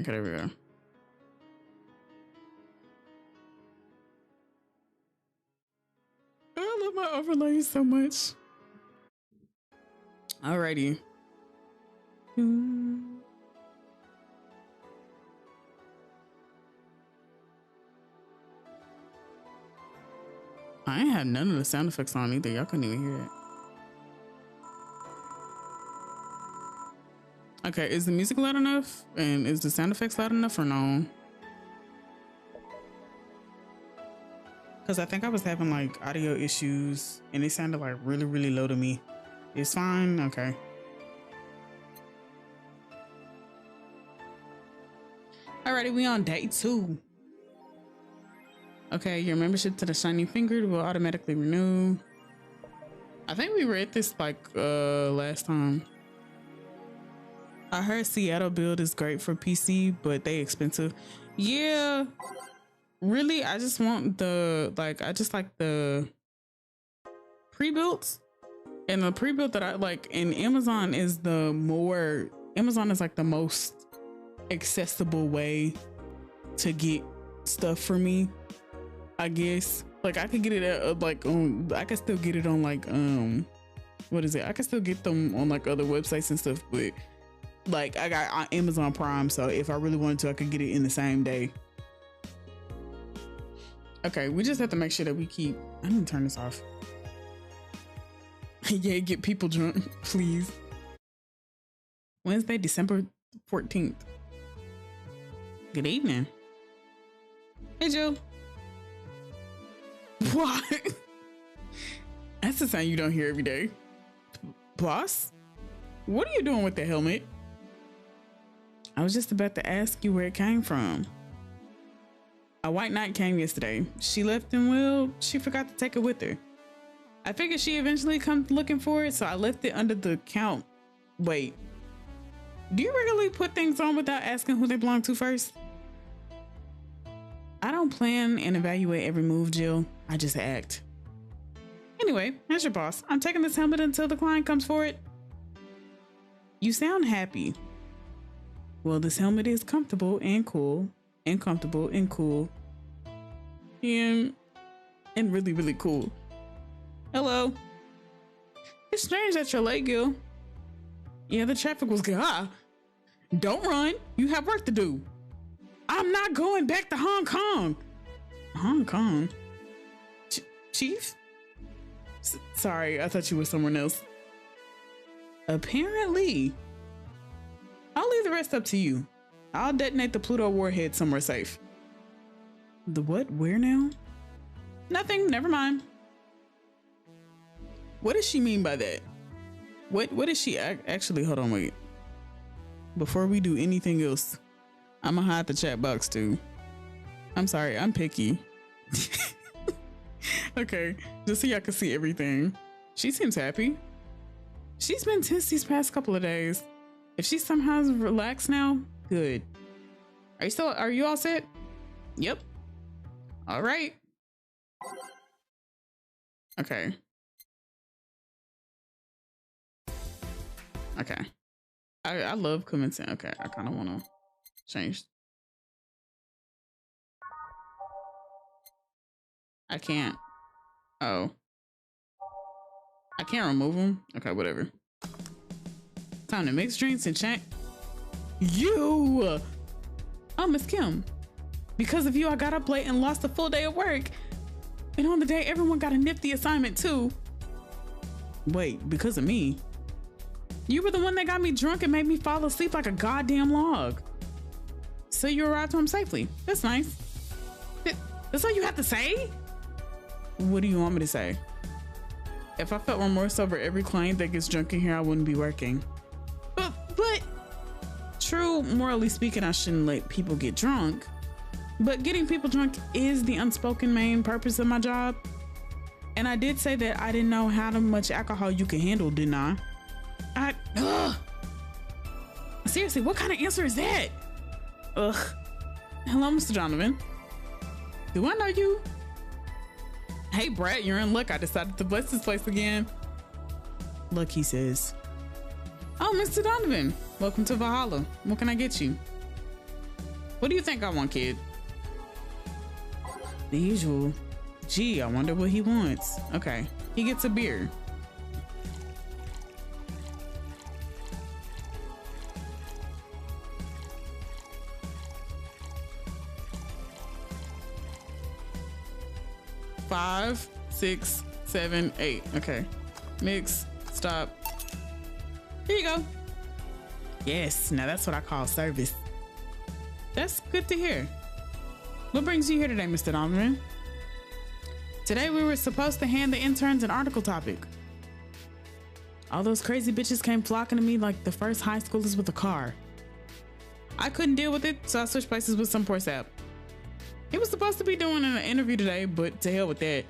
Okay, there we go. I love my overlays so much. Alrighty. I ain't had none of the sound effects on either. Y'all couldn't even hear it. Okay, is the music loud enough? And is the sound effects loud enough or no? Because I think I was having like audio issues and it sounded like really, really low to me. It's fine. Okay. Alrighty, we on day 2. Okay, your membership to the Shining Finger will automatically renew. I think we read this like last time. I heard Seattle build is great for PC, but they expensive. Yeah, really, I just want the I just like the pre-built, and the pre-built that I like in Amazon is Amazon is like the most accessible way to get stuff for me, I guess. Like I could get it at I could still get it on like what is it? I could still get them on like other websites and stuff, but like I got Amazon Prime, so if I really wanted to, I could get it in the same day. Okay, we just have to make sure that we keep. I'm gonna turn this off. Yeah, get people drunk, please. Wednesday, December 14th. Good evening. Hey, Joe. What? That's the sound you don't hear every day. Boss? What are you doing with the helmet? I was just about to ask you where it came from. A white knight came yesterday. She left and well, she forgot to take it with her. I figured she eventually come looking for it, so I left it under the count. Wait, do you regularly put things on without asking who they belong to first? I don't plan and evaluate every move, Jill. I just act. Anyway, as your boss, I'm taking this helmet until the client comes for it. You sound happy. Well, this helmet is comfortable and cool, and comfortable and cool, and really, really cool. Hello. It's strange that you're late, Gil. Yeah, the traffic was good. Don't run. You have work to do. I'm not going back to Hong Kong. Hong Kong? Chief? Sorry, I thought you were someone else. Apparently. I'll leave the rest up to you. I'll detonate the Pluto warhead somewhere safe. The what? Where now? Nothing. Never mind. What does she mean by that? What is she actually? Hold on, wait. Before we do anything else, I'm gonna hide the chat box too. I'm sorry, I'm picky. Okay, just so y'all can see everything. She seems happy. She's been tense these past couple of days. If she somehow is relaxed now, good. Are you all set? Yep. All right. Okay. Okay. I love commenting. Okay, I kind of want to change. I can't. Oh. I can't remove them. Okay, whatever. Time to mix drinks and chat. You! Oh, Miss Kim. Because of you, I got up late and lost a full day of work. And on the day, everyone got a nifty assignment too. Wait, because of me? You were the one that got me drunk and made me fall asleep like a goddamn log. So you arrived home safely. That's nice. That's all you have to say? What do you want me to say? If I felt remorse over every client that gets drunk in here, I wouldn't be working. But true, morally speaking, I shouldn't let people get drunk. But getting people drunk is the unspoken main purpose of my job. And I did say that I didn't know how much alcohol you can handle, didn't I? Seriously, what kind of answer is that? Ugh. Hello, Mr. Donovan. Do I know you? Hey, Brad, you're in luck. I decided to bless this place again. Look, he says. Oh, Mr. Donovan, welcome to Valhalla. What can I get you? What do you think I want, kid? The usual. Gee, I wonder what he wants. Okay, he gets a beer. Five, 6, 7, 8. Okay, mix, stop. Here you go. Yes, now that's what I call service. That's good to hear. What brings you here today, Mr. Donovan? Today we were supposed to hand the interns an article topic. All those crazy bitches came flocking to me like the first high schoolers with a car. I couldn't deal with it, so I switched places with some poor sap. He was supposed to be doing an interview today, but to hell with that.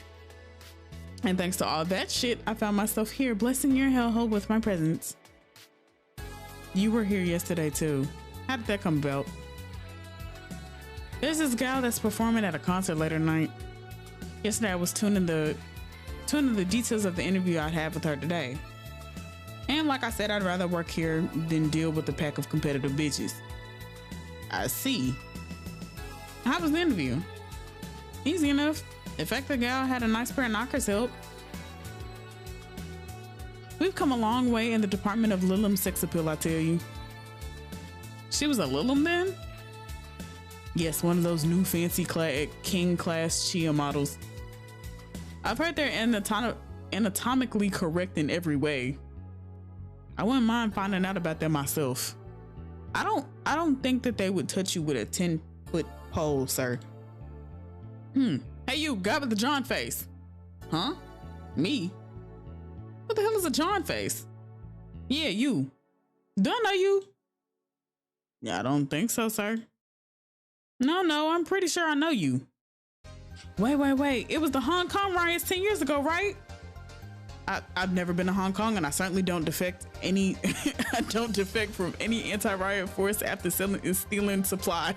And thanks to all that shit, I found myself here blessing your hellhole with my presence. You were here yesterday too. How did that come about? There's this gal that's performing at a concert later tonight. Yesterday I was tuning the details of the interview I'd have with her today. And like I said, I'd rather work here than deal with a pack of competitive bitches. I see. How was the interview? Easy enough. In fact, the gal had a nice pair of knockers help. We've come a long way in the department of Lilum sex appeal, I tell you. She was a Lilum then? Yes, one of those new fancy king class Chia models. I've heard they're anatomically correct in every way. I wouldn't mind finding out about that myself. I don't think that they would touch you with a 10-foot pole, sir. Hey you, guy with the John face. Huh? Me? What the hell is a John face? Yeah, you. Do I know you? Yeah, I don't think so, sir. No, I'm pretty sure I know you. Wait. It was the Hong Kong riots 10 years ago, right? I've never been to Hong Kong, and I certainly don't defect any. I don't defect from any anti-riot force after stealing supplies.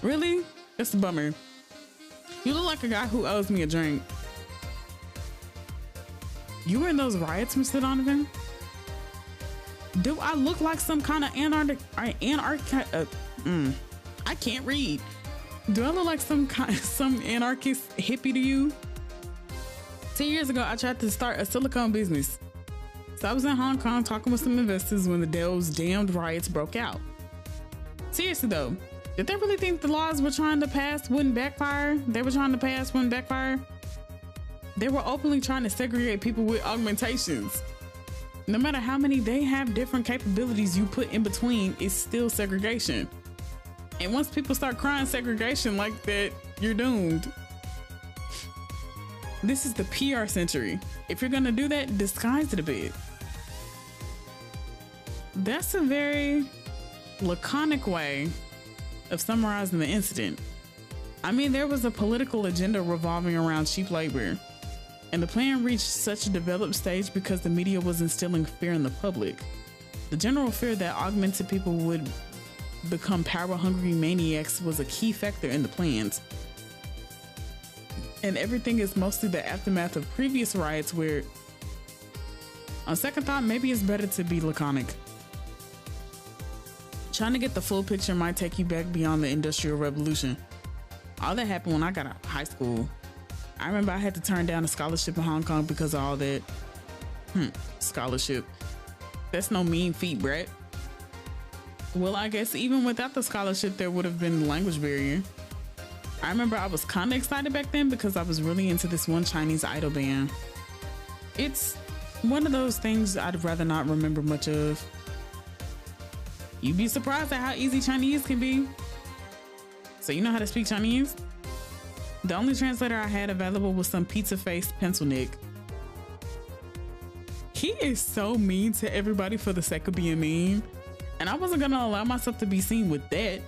Really? That's a bummer. You look like a guy who owes me a drink. You were in those riots, Mr. Donovan? Do I look like some kind of I can't read. Do I look like some anarchist hippie to you? 10 years ago, I tried to start a silicone business. So I was in Hong Kong talking with some investors when those damned riots broke out. Seriously though, did they really think the laws we're trying to pass wouldn't backfire? They were trying to pass wouldn't backfire? They were openly trying to segregate people with augmentations. No matter how many they have different capabilities you put in between, it's still segregation. And once people start crying segregation like that, you're doomed. This is the PR century. If you're gonna do that, disguise it a bit. That's a very laconic way of summarizing the incident. I mean, there was a political agenda revolving around cheap labor, and the plan reached such a developed stage because the media was instilling fear in the public. The general fear that augmented people would become power-hungry maniacs was a key factor in the plans. And everything is mostly the aftermath of previous riots where, on second thought, maybe it's better to be laconic. Trying to get the full picture might take you back beyond the Industrial Revolution. All that happened when I got out of high school. I remember I had to turn down a scholarship in Hong Kong because of all that. Scholarship. That's no mean feat, Brett. Well, I guess even without the scholarship, there would have been a language barrier. I remember I was kind of excited back then because I was really into this one Chinese idol band. It's one of those things I'd rather not remember much of. You'd be surprised at how easy Chinese can be. So you know how to speak Chinese? The only translator I had available was some pizza-faced pencil neck. He is so mean to everybody for the sake of being mean. And I wasn't gonna allow myself to be seen with that.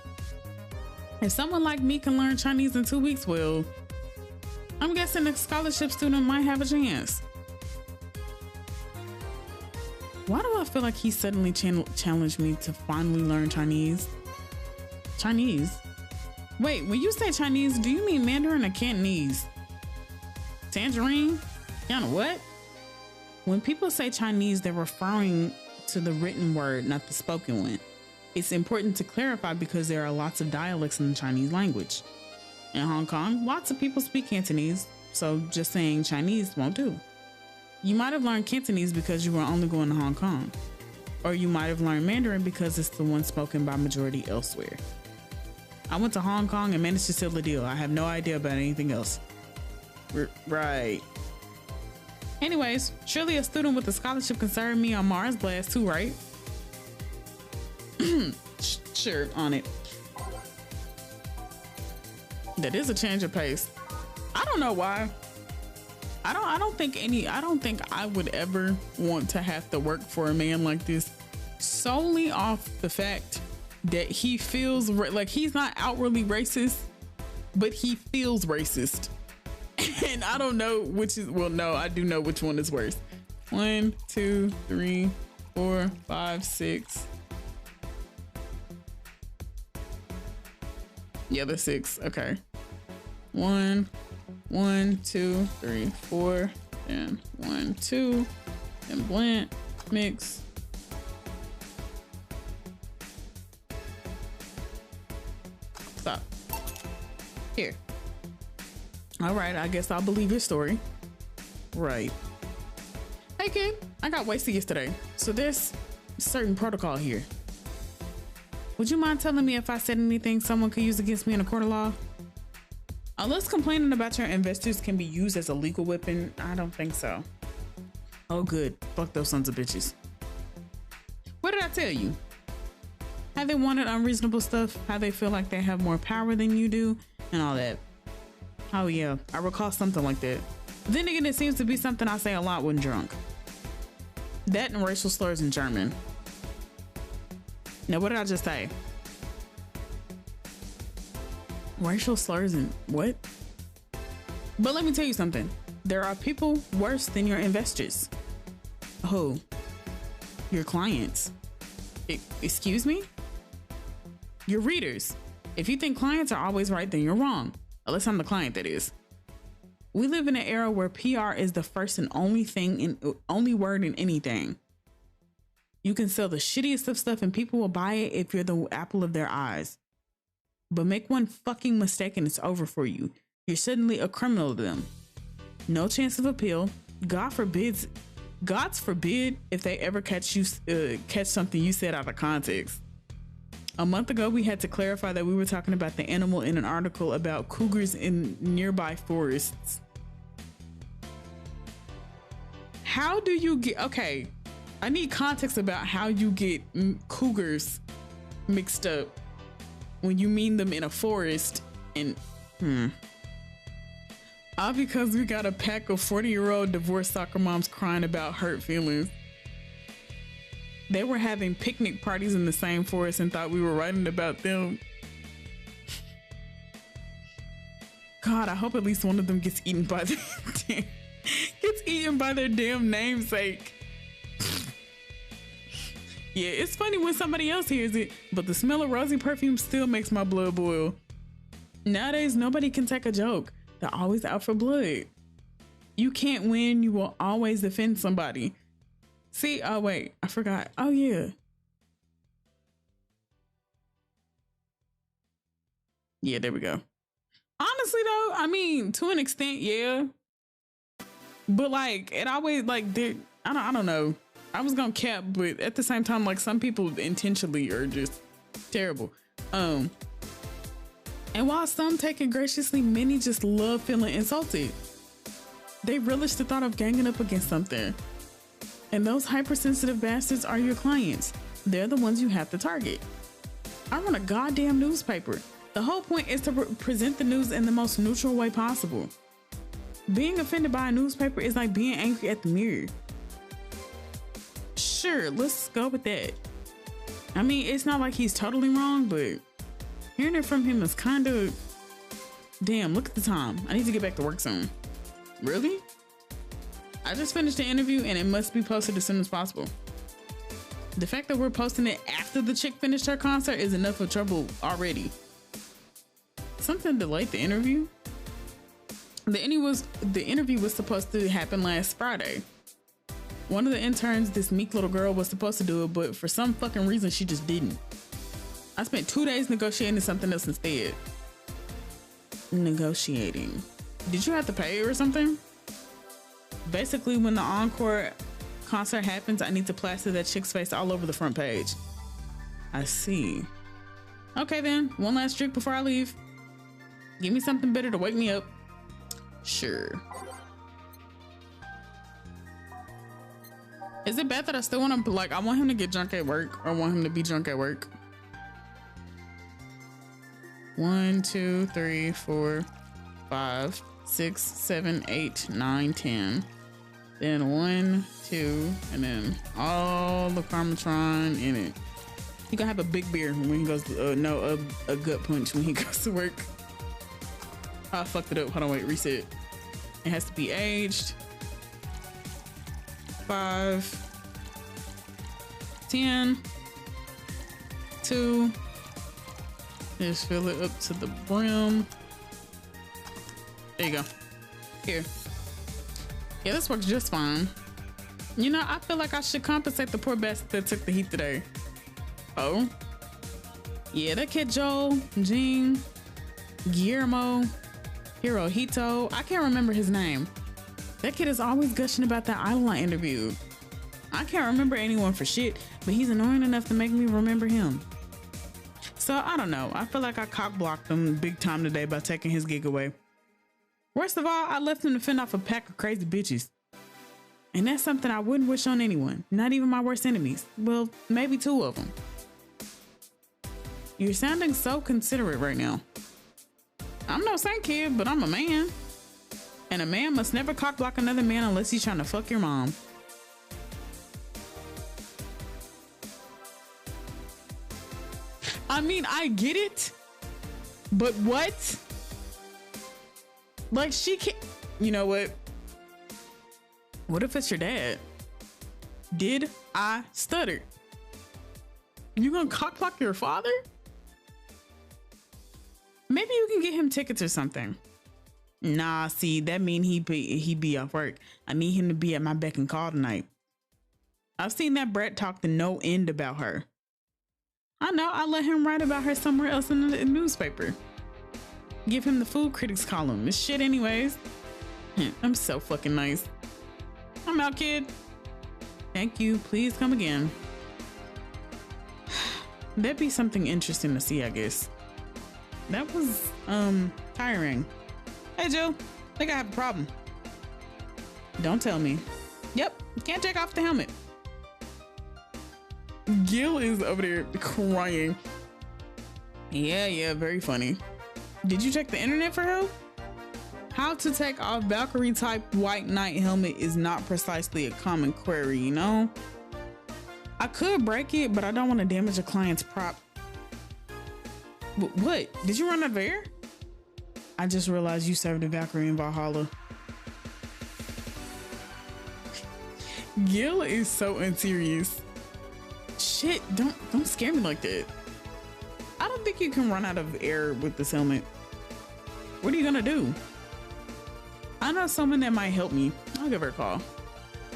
If someone like me can learn Chinese in 2 weeks, well, I'm guessing a scholarship student might have a chance. Why do I feel like he suddenly challenged me to finally learn Chinese? Chinese? Wait, when you say Chinese, do you mean Mandarin or Cantonese? Tangerine? Kind of what? When people say Chinese, they're referring to the written word, not the spoken one. It's important to clarify because there are lots of dialects in the Chinese language. In Hong Kong, lots of people speak Cantonese, so just saying Chinese won't do. You might have learned Cantonese because you were only going to Hong Kong. Or you might have learned Mandarin because it's the one spoken by majority elsewhere. I went to Hong Kong and managed to seal the deal. I have no idea about anything else. Right. Anyways, surely a student with a scholarship can serve me on Mars Blast too, right? Sure, on it. That is a change of pace. I don't know why. I don't think I would ever want to have to work for a man like this, solely off the fact that he feels like he's not outwardly racist, but he feels racist. And I don't know which is, well, no, I do know which one is worse. 1, 2, 3, 4, 5, 6. Yeah, the 6. Okay. 1, 2, 3, 4, and 1, 2, and blend, mix. Stop. Here. All right, I guess I'll believe your story. Right. Hey kid, I got wasted yesterday, so there's a certain protocol here. Would you mind telling me if I said anything someone could use against me in a court of law? Unless complaining about your investors can be used as a legal weapon, I don't think so. Oh good, fuck those sons of bitches. What did I tell you? How they wanted unreasonable stuff, how they feel like they have more power than you do, and all that. Oh yeah, I recall something like that. Then again, it seems to be something I say a lot when drunk. That and racial slurs in German. Now what did I just say? Racial slurs and what? But let me tell you something. There are people worse than your investors. Oh, your clients. Excuse me? Your readers. If you think clients are always right, then you're wrong. Unless I'm the client, that is. We live in an era where PR is the first and only word in anything. You can sell the shittiest of stuff and people will buy it if you're the apple of their eyes. But make one fucking mistake and it's over for you. You're suddenly a criminal to them. No chance of appeal. God's forbid if they ever catch something you said out of context. A month ago, we had to clarify that we were talking about the animal in an article about cougars in nearby forests. How do you get, okay, I need context about how you get cougars mixed up when you mean them in a forest and, all because we got a pack of 40-year-old divorced soccer moms crying about hurt feelings. They were having picnic parties in the same forest and thought we were writing about them. God, I hope at least one of them gets eaten by their damn namesake. Yeah, it's funny when somebody else hears it, but the smell of rosy perfume still makes my blood boil. Nowadays, nobody can take a joke. They're always out for blood. You can't win. You will always offend somebody. See, oh wait, I forgot. Oh yeah. Yeah, there we go. Honestly though, I mean, to an extent, yeah. But like, it always like, I don't know. I was gonna cap, but at the same time, like some people intentionally are just terrible. And while some take it graciously, many just love feeling insulted. They relish the thought of ganging up against something. And those hypersensitive bastards are your clients. They're the ones you have to target. I run a goddamn newspaper. The whole point is to present the news in the most neutral way possible. Being offended by a newspaper is like being angry at the mirror. Sure, let's go with that. I mean, it's not like he's totally wrong, but hearing it from him is kind of... Damn, look at the time. I need to get back to work soon. Really? I just finished the interview and it must be posted as soon as possible. The fact that we're posting it after the chick finished her concert is enough of trouble already. Something delayed the interview? The interview was supposed to happen last Friday. One of the interns, this meek little girl, was supposed to do it, but for some fucking reason she just didn't. I spent 2 days negotiating something else instead. Negotiating. Did you have to pay or something? Basically, when the encore concert happens, I need to plaster that chick's face all over the front page. I see. Okay then, one last drink before I leave. Give me something bitter to wake me up. Sure. Is it bad that I still want to, like, I want him to get drunk at work, or I want him to be drunk at work? 1, 2, 3, 4, 5, 6, 7, 8, 9, 10. Then 1, 2, and then all the Karmatron in it. He gonna have a big beer when he goes to, a gut punch when he goes to work. Oh, I fucked it up. Hold on, wait, reset. It has to be aged. 5, 10, 2. Just fill it up to the brim. There you go. Here. Yeah, this works just fine. You know, I feel like I should compensate the poor bastard that took the heat today. Oh. Yeah, that kid Joel, Jean, Guillermo, Hirohito. I can't remember his name. That kid is always gushing about that idol I interviewed. I can't remember anyone for shit, but he's annoying enough to make me remember him. So I don't know. I feel like I cock blocked him big time today by taking his gig away. Worst of all, I left him to fend off a pack of crazy bitches. And that's something I wouldn't wish on anyone, not even my worst enemies. Well, maybe 2 of them. You're sounding so considerate right now. I'm no saint kid, but I'm a man. And a man must never cock block another man unless he's trying to fuck your mom. I mean, I get it, but what? Like, she can't, you know what? What if it's your dad? Did I stutter? You gonna cock block your father? Maybe you can get him tickets or something. Nah, see, that mean he be off work. I need him to be at my beck and call tonight. I've seen that brat talk to no end about her. I know, I let him write about her somewhere else in the newspaper. Give him the food critics column. It's shit anyways. I'm so fucking nice. I'm out, kid. Thank you. Please come again. That'd be something interesting to see, I guess. That was, tiring. Hey, Joe. Think I have a problem. Don't tell me. Yep. Can't take off the helmet. Gil is over there crying. Yeah, very funny. Did you check the internet for help? How to take off Valkyrie type white knight helmet is not precisely a common query, you know? I could break it, but I don't want to damage a client's prop. What? Did you run out of air? I just realized you served a Valkyrie in Valhalla. Gil is so unserious. Shit, don't scare me like that. I don't think you can run out of air with this helmet. What are you gonna do? I know someone that might help me. I'll give her a call.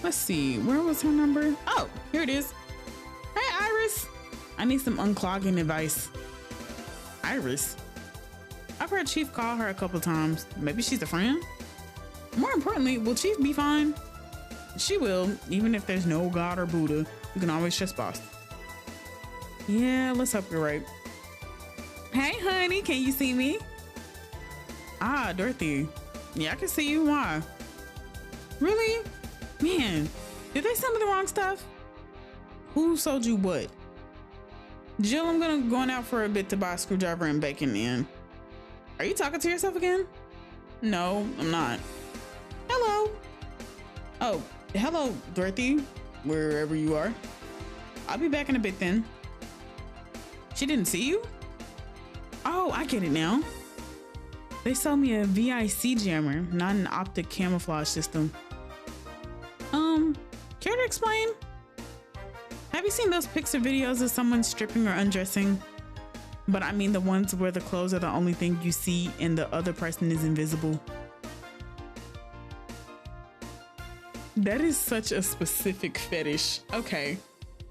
Let's see, where was her number? Oh, here it is. Hey, Iris. I need some unclogging advice. Iris? I've heard Chief call her a couple times. Maybe she's a friend? More importantly, will Chief be fine? She will, even if there's no God or Buddha. You can always trust boss. Yeah, let's hope you're right. Hey, honey, can you see me? Ah, Dorothy. Yeah, I can see you. Why? Really? Man, did they send me the wrong stuff? Who sold you what? Jill, I'm going out for a bit to buy a screwdriver and bacon in. Are you talking to yourself again? No, I'm not. Hello. Oh, hello, Dorothy, wherever you are. I'll be back in a bit then. She didn't see you? Oh, I get it now. They sold me a VIC jammer, not an optic camouflage system. Care to explain? Have you seen those pics or videos of someone stripping or undressing? But I mean the ones where the clothes are the only thing you see and the other person is invisible. That is such a specific fetish. Okay,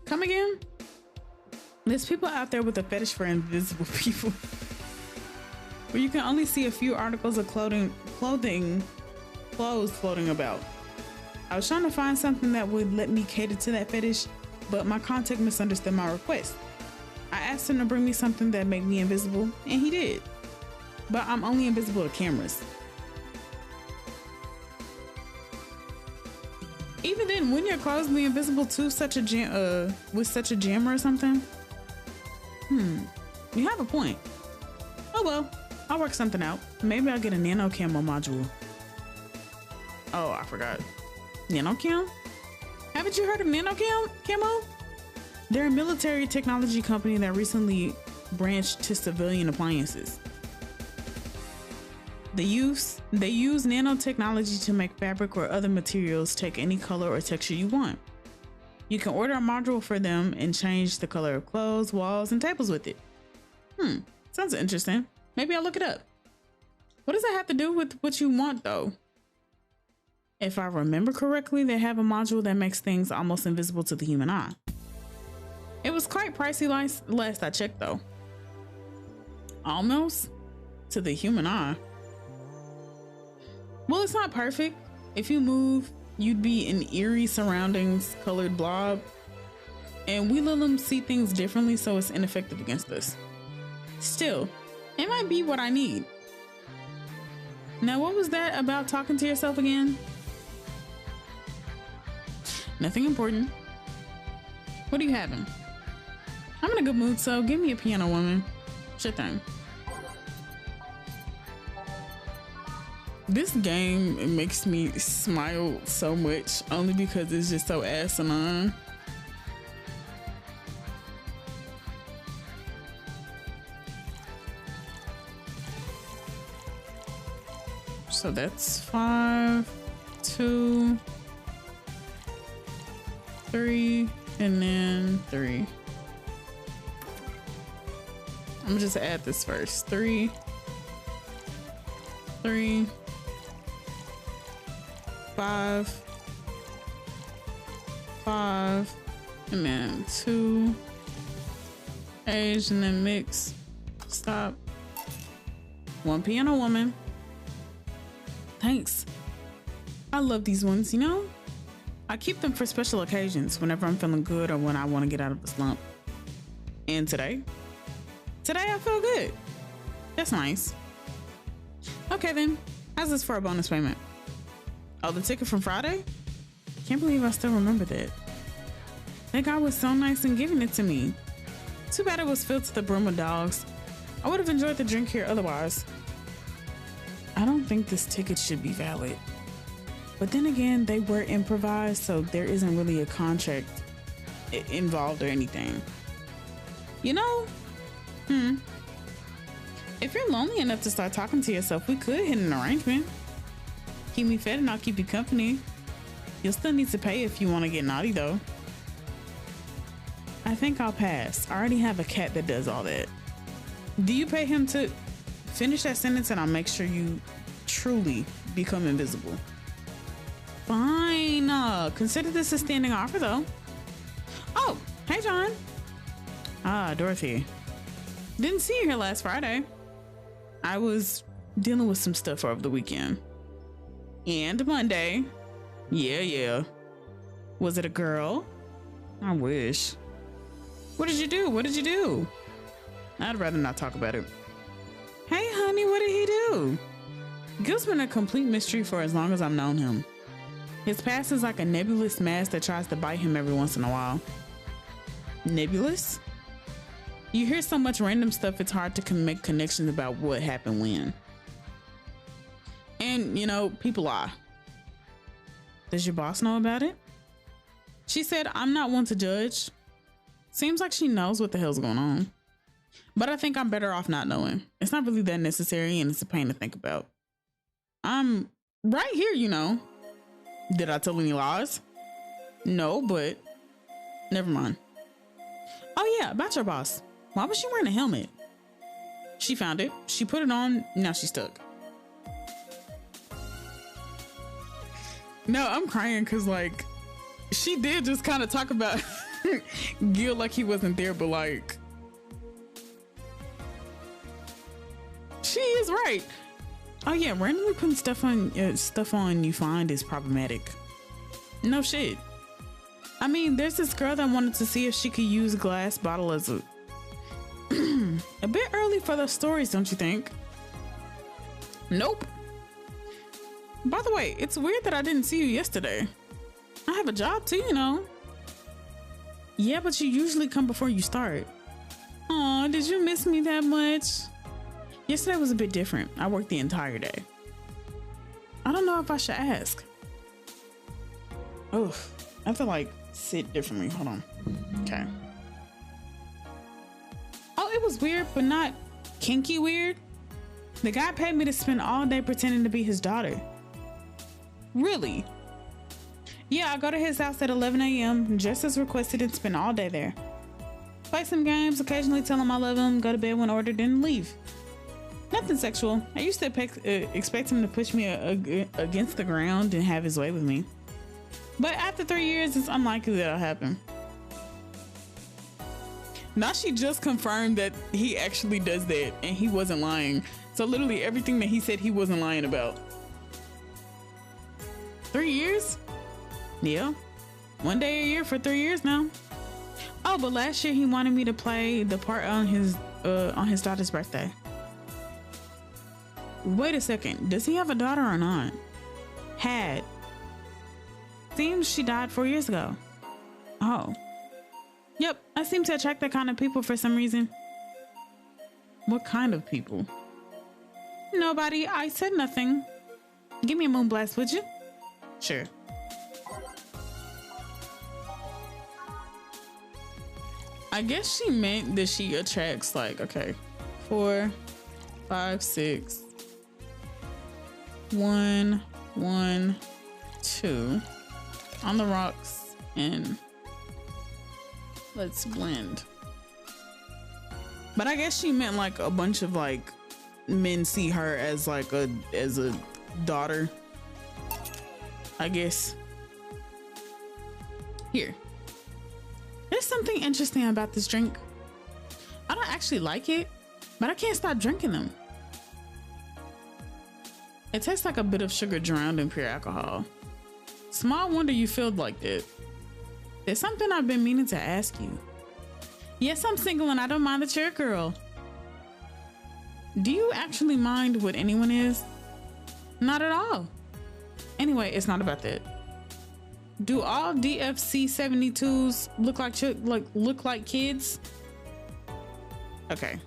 come again? There's people out there with a fetish for invisible people, where you can only see a few articles of clothes floating about. I was trying to find something that would let me cater to that fetish, but my contact misunderstood my request. I asked him to bring me something that made me invisible, and he did. But I'm only invisible to cameras. Even then, wouldn't your clothes be invisible to such a with such a jammer or something? You have a point. Oh well, I'll work something out. Maybe I'll get a nano camo module. Oh, I forgot. Nano cam? Haven't you heard of nano camo? They're a military technology company that recently branched to civilian appliances. They use nanotechnology to make fabric or other materials take any color or texture you want. You can order a module for them and change the color of clothes, walls, and tables with it. Sounds interesting. Maybe I'll look it up. What does that have to do with what you want, though? If I remember correctly, they have a module that makes things almost invisible to the human eye. It was quite pricey last I checked, though. Almost to the human eye. Well, it's not perfect. If you move, you'd be an eerie surroundings colored blob. And we let them see things differently, so it's ineffective against us. Still, it might be what I need. Now, what was that about talking to yourself again? Nothing important. What are you having? I'm in a good mood, so give me a piano woman. Sure thing. This game, it makes me smile so much, only because it's just so asinine. So that's 5, 2, 3, and then 3. I'm gonna just add this first. 3, 3, 5, 5, and then 2. Age and then mix. Stop. 1 piano woman. Thanks. I love these ones, you know? I keep them for special occasions, whenever I'm feeling good or when I want to get out of a slump. And today I feel good. That's nice. Okay then, how's this for a bonus payment? Oh, the ticket from Friday? Can't believe I still remember that. That guy was so nice in giving it to me. Too bad it was filled to the brim with dogs. I would have enjoyed the drink here otherwise. I don't think this ticket should be valid. But then again, they were improvised, so there isn't really a contract involved or anything. You know? If you're lonely enough to start talking to yourself, we could hit an arrangement. Keep me fed and I'll keep you company. You'll still need to pay if you want to get naughty, though. I think I'll pass. I already have a cat that does all that. Do you pay him to finish that sentence and I'll make sure you truly become invisible? Fine. Consider this a standing offer, though. Oh, hey, John. Ah, Dorothy. Didn't see you here last Friday. I was dealing with some stuff over the weekend. And Monday. Yeah. Was it a girl? I wish. What did you do? I'd rather not talk about it. Hey, honey, what did he do? Gil's been a complete mystery for as long as I've known him. His past is like a nebulous mask that tries to bite him every once in a while. Nebulous? You hear so much random stuff, it's hard to make connections about what happened when. And, you know, people lie. Does your boss know about it? She said, I'm not one to judge. Seems like she knows what the hell's going on. But I think I'm better off not knowing. It's not really that necessary and it's a pain to think about. I'm right here, you know. Did I tell any lies? No, but never mind. Oh yeah, about your boss. Why was she wearing a helmet? She found it. She put it on. Now she's stuck. No, I'm crying because like she did just kind of talk about Gil like he wasn't there, but like Right. Oh yeah, randomly putting stuff on you find is problematic. No shit. I mean, there's this girl that wanted to see if she could use a glass bottle as a a bit early for those stories, don't you think? Nope. By the way, it's weird that I didn't see you yesterday. I have a job too, you know. Yeah, but you usually come before you start. Aw, did you miss me that much? Yesterday was a bit different. I worked the entire day. I don't know if I should ask. Oh, I have to like sit differently. Hold on. Okay. Oh, it was weird, but not kinky weird. The guy paid me to spend all day pretending to be his daughter. Really? Yeah, I go to his house at 11 a.m. just as requested and spend all day there. Play some games, occasionally tell him I love him, go to bed when ordered, then leave. Nothing sexual. I used to expect him to push me against the ground and have his way with me. But after 3 years, it's unlikely that'll happen. Now she just confirmed that he actually does that and he wasn't lying. So literally everything that he said he wasn't lying about. 3 years? Yeah. 1 day a year for 3 years now. Oh, but last year he wanted me to play the part on his daughter's birthday. Wait a second. Does he have a daughter or not? Had. Seems she died 4 years ago. Oh. Yep, I seem to attract that kind of people for some reason. What kind of people? Nobody. I said nothing. Give me a moonblast, would you? Sure. I guess she meant that she attracts like, okay, 4, 5, 6, 1, 1, 2 on the rocks, and let's blend. But I guess she meant like a bunch of like men see her as like a daughter, I guess. Here. There's something interesting about this drink. I don't actually like it, but I can't stop drinking them. It tastes like a bit of sugar drowned in pure alcohol. Small wonder you feel like that. There's something I've been meaning to ask you. Yes, I'm single and I don't mind that you're a girl. Do you actually mind what anyone is? Not at all. Anyway, it's not about that. Do all DFC 72s look like kids? Okay.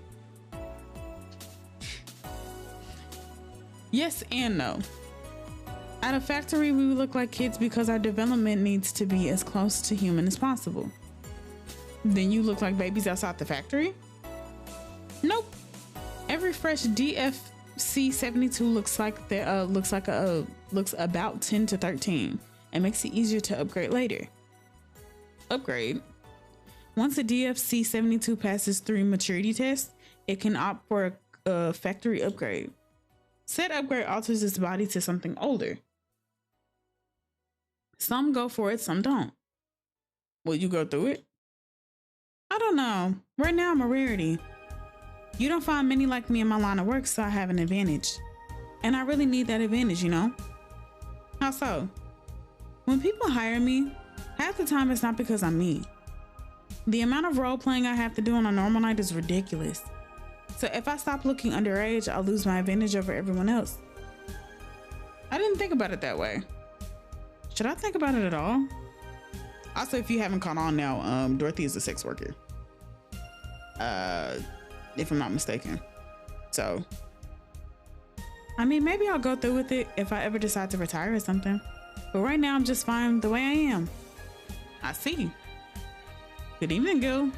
Yes and no. At a factory, we look like kids because our development needs to be as close to human as possible. Then you look like babies outside the factory? Nope. Every fresh DFC 72 looks about 10 to 13. And makes it easier to upgrade later. Upgrade. Once a DFC 72 passes 3 maturity tests, it can opt for a factory upgrade. Said upgrade alters its body to something older. Some go for it, some don't. Will you go through it? I don't know. Right now I'm a rarity. You don't find many like me in my line of work, so I have an advantage. And I really need that advantage, you know? How so? When people hire me, half the time it's not because I'm me. The amount of role playing I have to do on a normal night is ridiculous. So if I stop looking underage, I'll lose my advantage over everyone else. I didn't think about it that way. Should I think about it at all? Also, if you haven't caught on now, Dorothy is a sex worker. If I'm not mistaken. So, I mean, maybe I'll go through with it if I ever decide to retire or something. But right now, I'm just fine the way I am. I see. Good evening, Gil.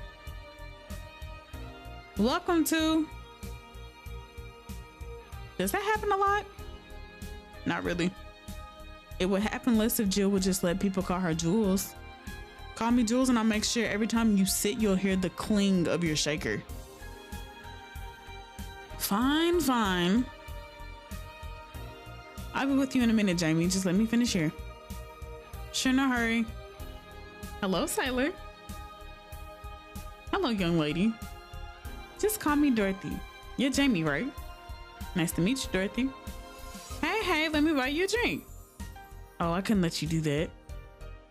Welcome to... Does that happen a lot? Not really. It would happen less if Jill would just let people call her Jules. Call me Jules and I'll make sure every time you sit, you'll hear the cling of your shaker. Fine, fine. I'll be with you in a minute, Jamie. Just let me finish here. Sure, no hurry. Hello, sailor. Hello, young lady. Just call me Dorothy. You're Jamie, right? Nice to meet you, Dorothy. Hey, let me buy you a drink. Oh, I couldn't let you do that.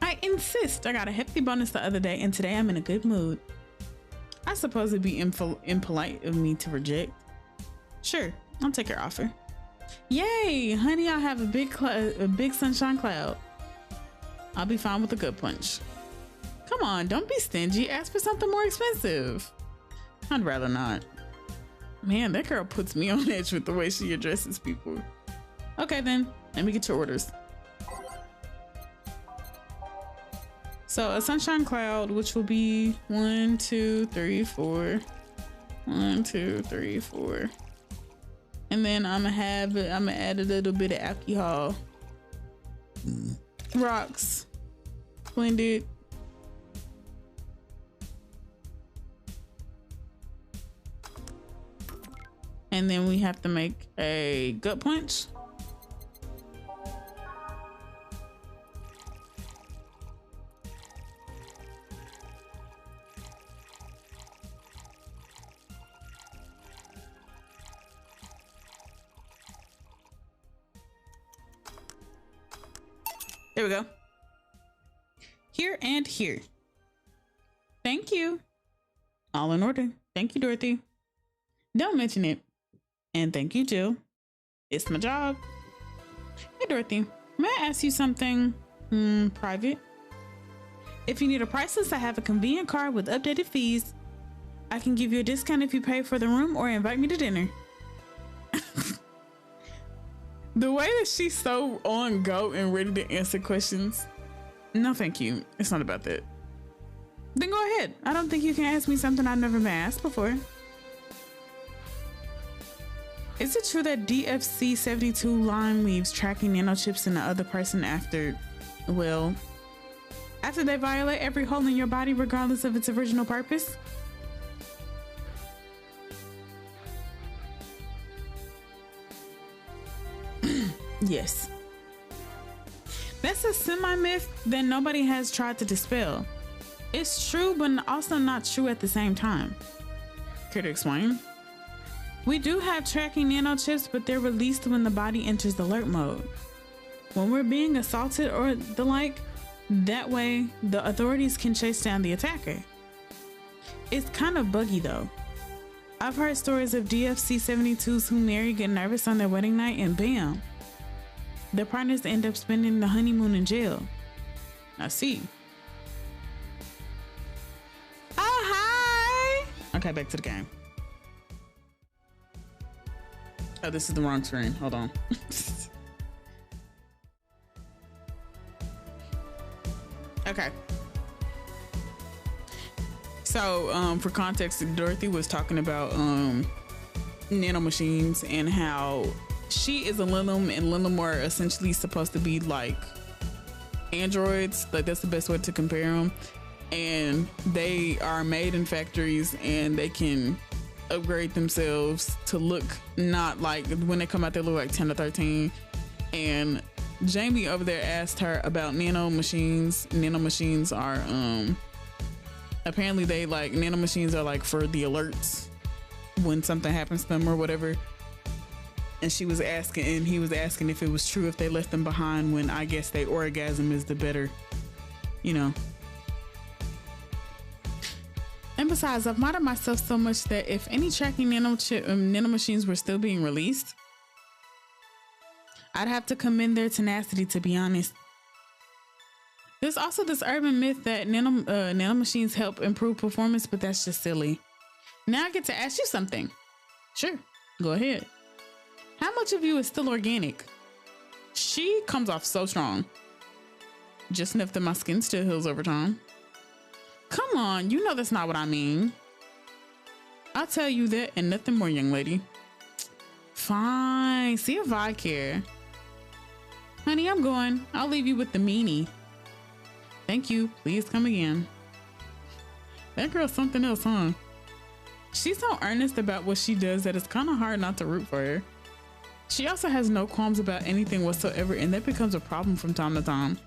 I insist. I got a hefty bonus the other day, and today I'm in a good mood. I suppose it'd be impolite of me to reject. Sure, I'll take your offer. Yay, honey, I have a big sunshine cloud. I'll be fine with a good punch. Come on, don't be stingy. Ask for something more expensive. I'd rather not. Man, that girl puts me on edge with the way she addresses people. Okay then, let me get your orders. So a sunshine cloud, which will be 1, 2, 3, 4. 1, 2, 3, 4. And then I'm gonna add a little bit of alcohol. Rocks. Blended. And then we have to make a gut punch. There we go. Here and here. Thank you. All in order. Thank you, Dorothy. Don't mention it. And thank you, Jill. It's my job. Hey, Dorothy. May I ask you something private? If you need a price list, I have a convenient card with updated fees. I can give you a discount if you pay for the room or invite me to dinner. The way that she's so on go and ready to answer questions. No, thank you. It's not about that. Then go ahead. I don't think you can ask me something I've never been asked before. Is it true that DFC-72 line leaves tracking nanochips in the other person after they violate every hole in your body regardless of its original purpose? Yes. That's a semi-myth that nobody has tried to dispel. It's true, but also not true at the same time. Care to explain? We do have tracking nanochips, but they're released when the body enters alert mode. When we're being assaulted or the like, that way the authorities can chase down the attacker. It's kind of buggy though. I've heard stories of DFC-72s who marry, get nervous on their wedding night, and bam, their partners end up spending the honeymoon in jail. I see. Oh, hi! Okay, back to the game. Oh, this is the wrong screen. Hold on. Okay. So, for context, Dorothy was talking about nanomachines and how she is a Lilum and Lilum are essentially supposed to be like androids. Like, that's the best way to compare them. And they are made in factories and they can upgrade themselves to look not like, when they come out they look like 10 or 13. And Jamie over there asked her about nanomachines. Nanomachines are apparently they like, nanomachines are like for the alerts when something happens to them or whatever. And she was asking, and he was asking if it was true if they left them behind when I guess they orgasm is the better, you know. And besides, I've modded myself so much that if any tracking nanomachines were still being released, I'd have to commend their tenacity, to be honest. There's also this urban myth that nanomachines help improve performance, but that's just silly. Now I get to ask you something. Sure, go ahead. How much of you is still organic? She comes off so strong. Just enough that my skin still heals over time. Come on, you know that's not what I mean. I'll tell you that and nothing more, young lady. Fine, see if I care. Honey, I'm going. I'll leave you with the meanie. Thank you, please come again. That girl's something else, huh? She's so earnest about what she does that it's kind of hard not to root for her. She also has no qualms about anything whatsoever, and that becomes a problem from time to time.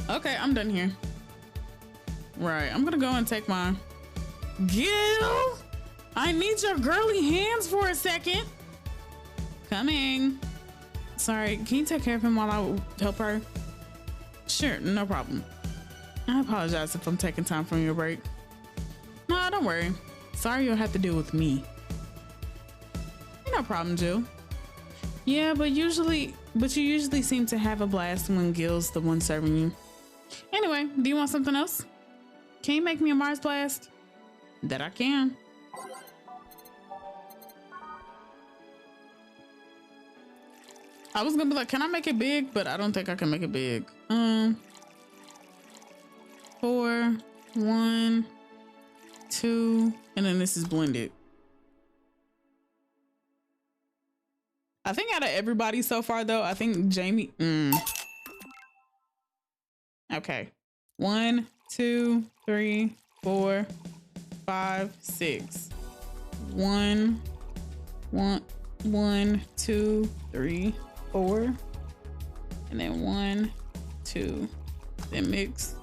Okay, I'm done here. Right, I'm gonna go and take my... Gil! I need your girly hands for a second. Coming. Sorry, can you take care of him while I help her? Sure, no problem. I apologize if I'm taking time from your break. No, don't worry. Sorry you'll have to deal with me. No problem, Jill. Yeah, but you usually seem to have a blast when Gil's the one serving you. Anyway, do you want something else? Can you make me a Mars blast? That I can. I was gonna be like, can I make it big? But I don't think I can make it big. 4, 1, 2, and then this is blended. I think out of everybody so far though, I think Jamie, okay. 1, 2, 3, 4, 5, 6. 1, 2, 3, 4. And then 1, 2. Then mix.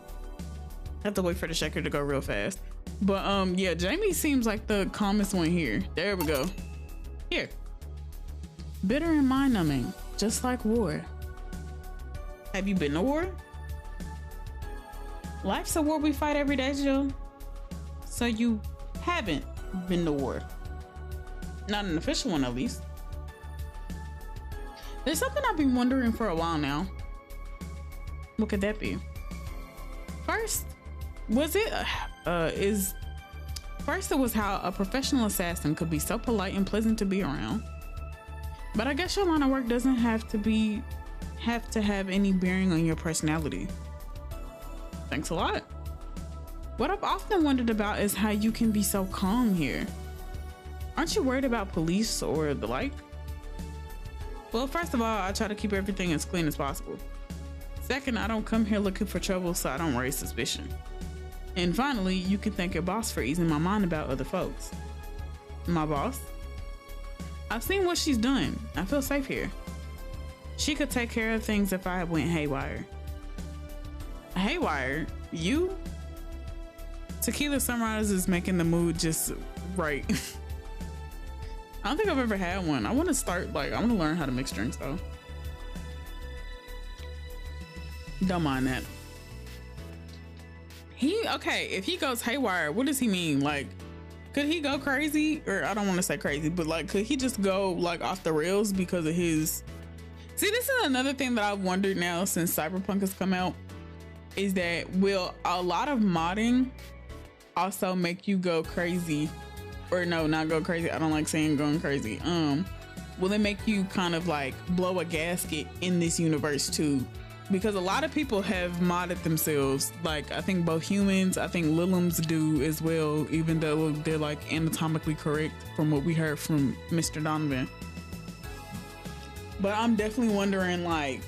I have to wait for the shaker to go real fast. But yeah, Jamie seems like the calmest one here. There we go. Here. Bitter and mind-numbing, just like war. Have you been to war? Life's a war we fight every day, Jill. So you haven't been to war. Not an official one, at least. There's something I've been wondering for a while now. What could that be? First, First it was how a professional assassin could be so polite and pleasant to be around. But I guess your line of work doesn't have to have any bearing on your personality. Thanks a lot. What I've often wondered about is how you can be so calm here. Aren't you worried about police or the like? Well, first of all, I try to keep everything as clean as possible. Second, I don't come here looking for trouble, so I don't raise suspicion. And finally, you can thank your boss for easing my mind about other folks. My boss? I've seen what she's done. I feel safe here. She could take care of things if I went haywire. Haywire? You? Tequila Sunrise is making the mood just right. I don't think I've ever had one. I want to learn how to mix drinks though. Don't mind that. Okay, if he goes haywire, what does he mean? Like, could he go crazy? Or I don't want to say crazy, but like, could he just go like off the rails because of his... See, this is another thing that I've wondered now since Cyberpunk has come out, is that will a lot of modding also make you go crazy? Or no, not go crazy. I don't like saying going crazy. Will it make you kind of like blow a gasket in this universe too? Because a lot of people have modded themselves. Like, I think both humans, I think Liliums do as well, even though they're like anatomically correct from what we heard from Mr. Donovan. But I'm definitely wondering like,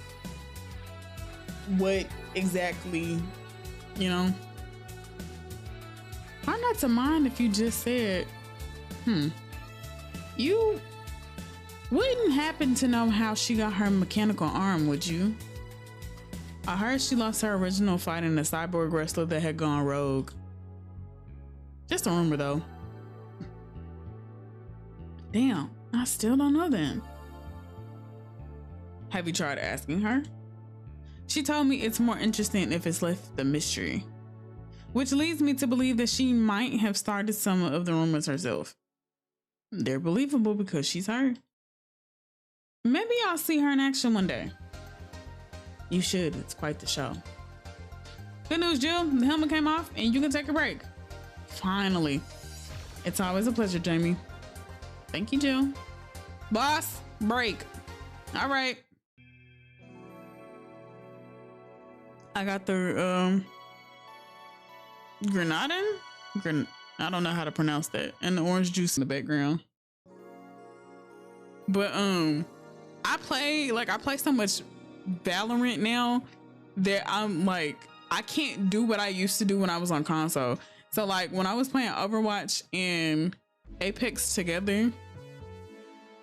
what exactly, you know? Try not to mind if you just said, you wouldn't happen to know how she got her mechanical arm, would you? I heard she lost her original fight in a cyborg wrestler that had gone rogue. Just a rumor though. Damn, I still don't know then. Have you tried asking her? She told me it's more interesting if it's left a mystery. Which leads me to believe that she might have started some of the rumors herself. They're believable because she's her. Maybe I'll see her in action one day. You should, it's quite the show. Good news, Jill, the helmet came off and you can take a break. Finally. It's always a pleasure, Jamie. Thank you, Jill. Boss, break. All right. I got the Grenadin? I don't know how to pronounce that. And the orange juice in the background. But I play so much Valorant now that I'm like, I can't do what I used to do when I was on console. So like when I was playing Overwatch and Apex together,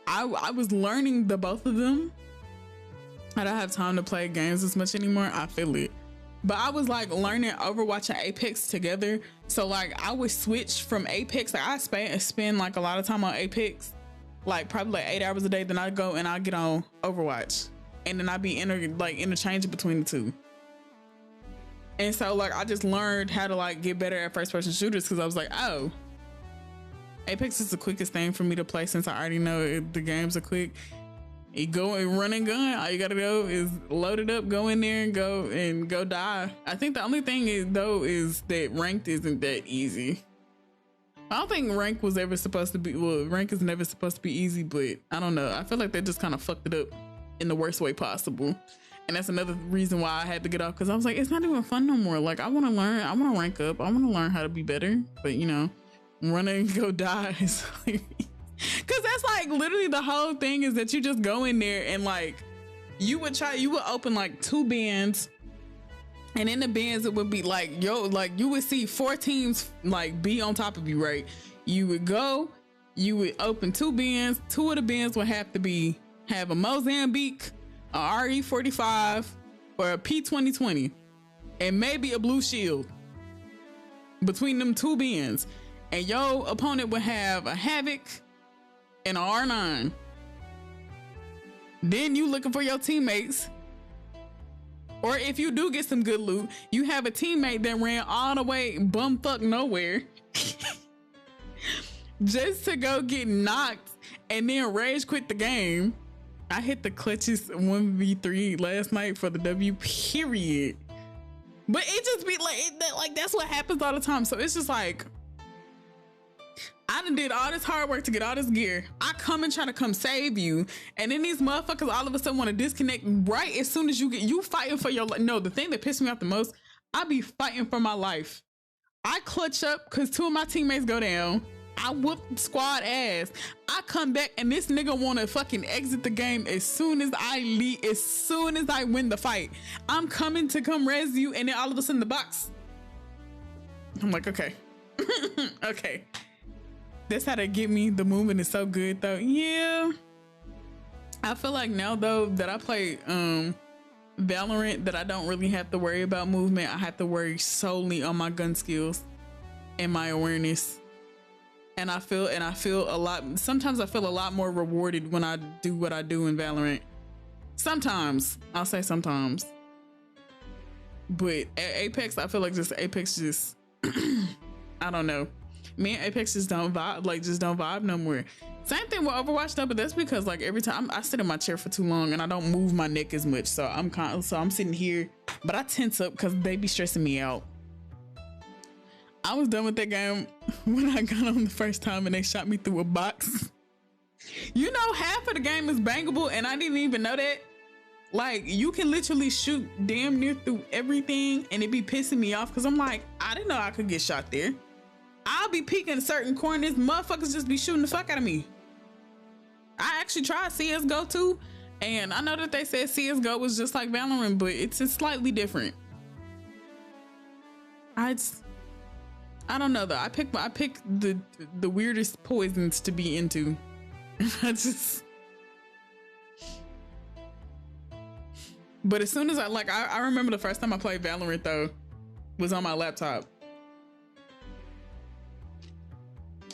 I was learning the both of them. I don't have time to play games as much anymore. I feel it. But I was like learning Overwatch and Apex together. So like I would switch from Apex. Like I spend like a lot of time on Apex. like probably like 8 hours a day. Then I go and I get on Overwatch, and then I be interchanging between the two. And so like I just learned how to like get better at first person shooters because I was like, oh, Apex is the quickest thing for me to play since I already know the games are quick. You go and run and gun. All you gotta go is load it up, go in there and go die. I think the only thing is though is that ranked isn't that easy. I don't think rank was ever supposed to be, well, rank is never supposed to be easy, but I don't know. I feel like they just kind of fucked it up in the worst way possible. And that's another reason why I had to get off, because I was like, it's not even fun no more. Like, I want to learn, I want to rank up, I want to learn how to be better. But, you know, run and go die is like, because that's like literally the whole thing is that you just go in there and like, you would open like 2 bins. And in the bins, it would be like, like you would see 4 teams like be on top of you, right? You would go, you would open 2 bins. 2 of the bins would have a Mozambique, a RE45, or a P2020, and maybe a blue shield between them 2 bins. And your opponent would have a Havoc and an R9. Then you looking for your teammates. Or if you do get some good loot, you have a teammate that ran all the way bumfuck nowhere just to go get knocked and then rage quit the game. I hit the clutches 1v3 last night for the W, period. But it just be like that's what happens all the time. So it's just like, I done did all this hard work to get all this gear. I come and try to come save you. And then these motherfuckers all of a sudden want to disconnect right as soon as you fighting for your life. No, the thing that pissed me off the most, I be fighting for my life. I clutch up because 2 of my teammates go down. I whoop squad ass. I come back and this nigga want to fucking exit the game as soon as I leave, as soon as I win the fight. I'm coming to come res you, and then all of a sudden the box. I'm like, okay. Okay. That's how they get me. The movement is so good though. Yeah. I feel like now though that I play Valorant, that I don't really have to worry about movement. I have to worry solely on my gun skills and my awareness. And I feel a lot, sometimes I feel a lot more rewarded when I do what I do in Valorant. Sometimes, I'll say sometimes. But at Apex, I feel like Apex just, I don't know. Me and Apex just don't vibe no more. Same thing with Overwatch though, but that's because like every time I sit in my chair for too long and I don't move my neck as much, so I'm sitting here, but I tense up because they be stressing me out. I was done with that game when I got on the first time and they shot me through a box. You know, half of the game is bangable and I didn't even know that. Like, you can literally shoot damn near through everything and it be pissing me off because I'm like, I didn't know I could get shot there. I'll be peeking certain corners, motherfuckers just be shooting the fuck out of me. I actually tried CSGO too, and I know that they said CSGO was just like Valorant, but it's just slightly different. I don't know though. I picked the weirdest poisons to be into. But as soon as I remember the first time I played Valorant though was on my laptop.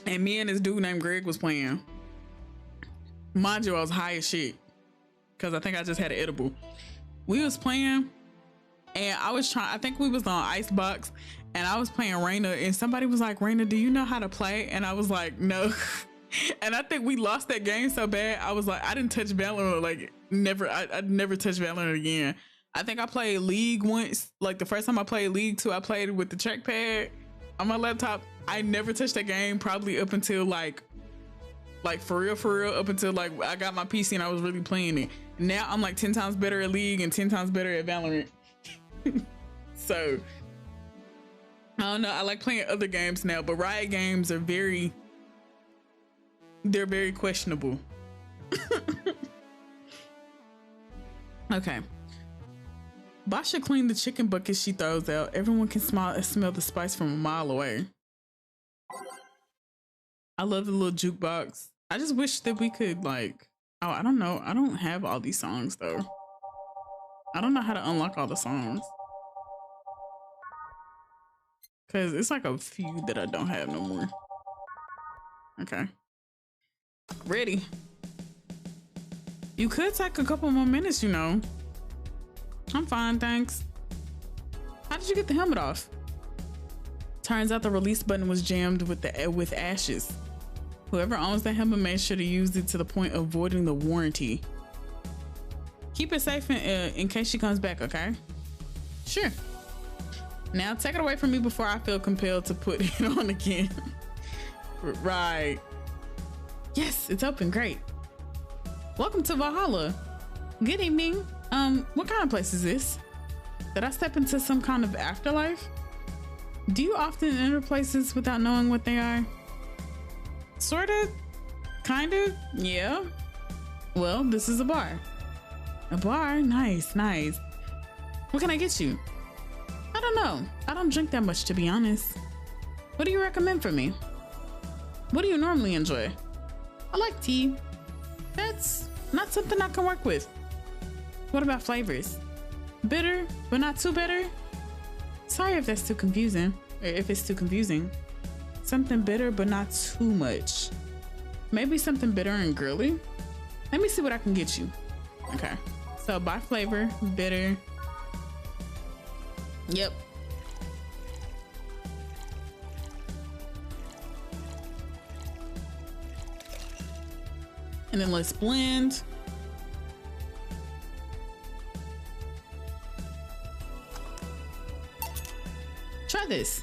And me and this dude named Greg was playing. Mind you, I was high as shit because I think I just had an edible. We was playing and I think we was on Icebox and I was playing Reyna and somebody was like, Reyna, do you know how to play? And I was like, no. And I think we lost that game so bad. I was like, I didn't touch Valorant, like never. I'd never touch Valorant again. I think I played League once. Like the first time I played League 2, I played it with the trackpad on my laptop. I never touched that game probably up until like for real, up until like I got my PC and I was really playing it. Now I'm like 10 times better at League and 10 times better at Valorant. So I don't know. I like playing other games now, but Riot games are very questionable. Okay. Basha cleaned the chicken bucket she throws out. Everyone can smell the spice from a mile away. I love the little jukebox. I just wish that we could like, oh, I don't know. I don't have all these songs though. I don't know how to unlock all the songs. Cause it's like a few that I don't have no more. Okay. Ready. You could take a couple more minutes, you know. I'm fine, thanks. How did you get the helmet off? Turns out the release button was jammed with ashes. Whoever owns the helmet made sure to use it to the point of voiding the warranty. Keep it safe in case she comes back, okay? Sure. Now take it away from me before I feel compelled to put it on again. Right. Yes, it's open, great. Welcome to Valhalla. Good evening. What kind of place is this? Did I step into some kind of afterlife? Do you often enter places without knowing what they are? Sorta? Kinda? Yeah. Well, this is a bar. A bar? Nice, nice. What can I get you? I don't know. I don't drink that much, to be honest. What do you recommend for me? What do you normally enjoy? I like tea. That's not something I can work with. What about flavors? Bitter, but not too bitter? Sorry if that's too confusing, or if it's too confusing. Something bitter, but not too much. Maybe something bitter and girly? Let me see what I can get you. Okay, so by flavor, bitter. Yep. And then let's blend. Try this.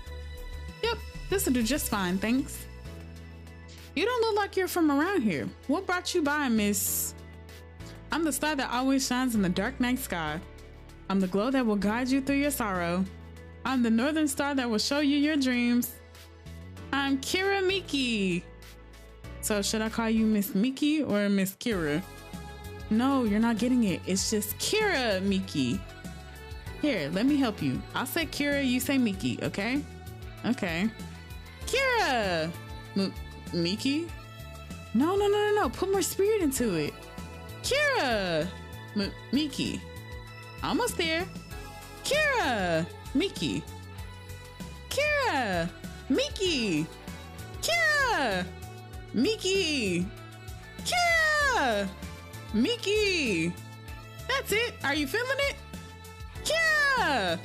Yep, this will do just fine, thanks. You don't look like you're from around here. What brought you by, miss? I'm the star that always shines in the dark night sky. I'm the glow that will guide you through your sorrow. I'm the northern star that will show you your dreams. I'm Kira Miki. So should I call you Miss Miki or Miss Kira? No, you're not getting it. It's just Kira Miki. Here, let me help you. I'll say Kira, you say Miki, okay? Okay. Kira! Miki? No. Put more spirit into it. Kira! Miki. Almost there. Kira! Miki. Kira! Miki. Kira! Miki. Kira! Miki. That's it. Are you feeling it? Kira!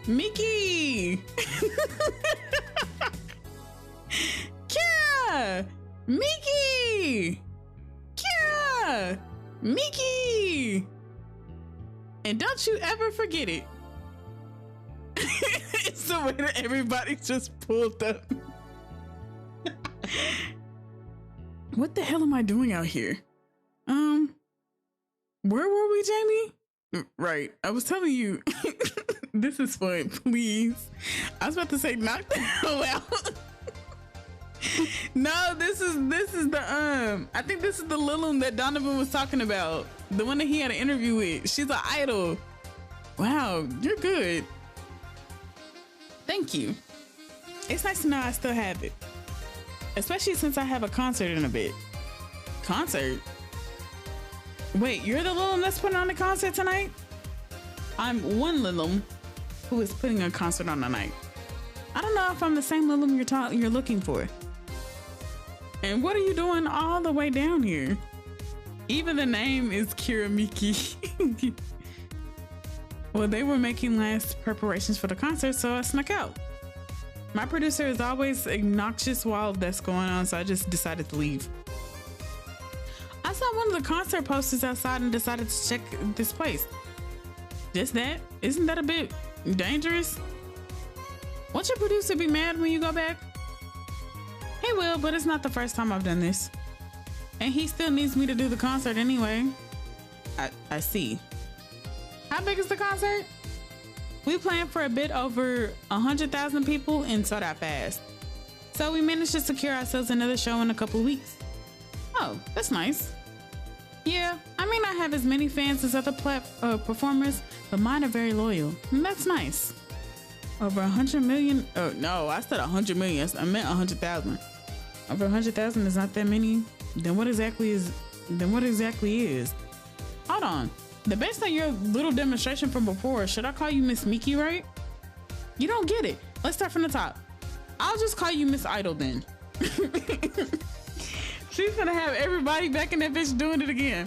Miki. Kira! Miki. Kira! Miki. And don't you ever forget it. It's the way that everybody just pulled up. What the hell am I doing out here? Where were we, Jamie? Right, I was telling you. This is fun, please. I was about to say knock the hell out. No, this is the I think this is the Lilum that Donovan was talking about. The one that he had an interview with. She's an idol. Wow, you're good. Thank you. It's nice to know I still have it. Especially since I have a concert in a bit. Concert? Wait, you're the Lilum that's putting on a concert tonight? I'm one Lilum who is putting a concert on tonight. I don't know if I'm the same Lilum you're looking for. And what are you doing all the way down here? Even the name is Kira Miki. Well, they were making last preparations for the concert, so I snuck out. My producer is always obnoxious while that's going on, so I just decided to leave. I saw one of the concert posters outside and decided to check this place. Just that? Isn't that a bit dangerous? Won't your producer be mad when you go back? He will, but it's not the first time I've done this. And he still needs me to do the concert anyway. I see. How big is the concert? We planned for a bit over 100,000 people and sold out fast. So we managed to secure ourselves another show in a couple weeks. Oh, that's nice. Yeah, I may not have as many fans as other performers, but mine are very loyal. And that's nice. Over 100 million. Oh, no, I said 100 million. I meant 100,000. Over 100,000 is not that many. Then what exactly is? Hold on. Based on your little demonstration from before, should I call you Miss Miki, right? You don't get it. Let's start from the top. I'll just call you Miss Idol then. She's gonna have everybody back in that bitch doing it again.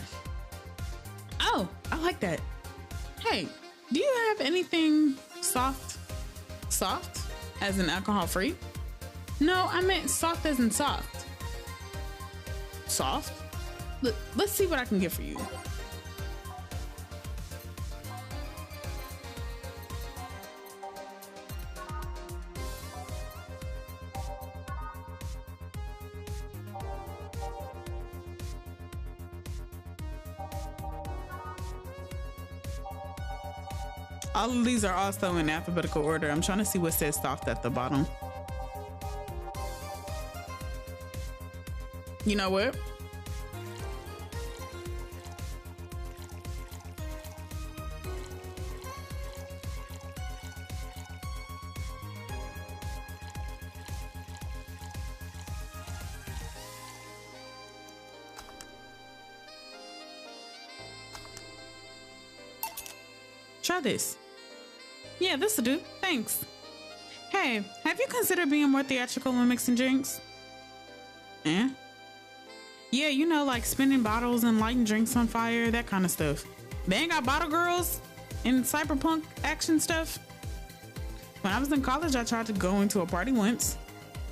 Oh, I like that. Hey, do you have anything soft? Soft? As in alcohol free? No, I meant soft as in soft. Soft? Let's see what I can get for you. All of these are also in alphabetical order. I'm trying to see what says soft at the bottom. You know what? Try this. Yeah, this'll do. Thanks. Hey, have you considered being more theatrical when mixing drinks? Eh? Yeah, you know, like spinning bottles and lighting drinks on fire, that kind of stuff. They ain't got bottle girls in Cyberpunk Action stuff. When I was in college, I tried to go into a party once.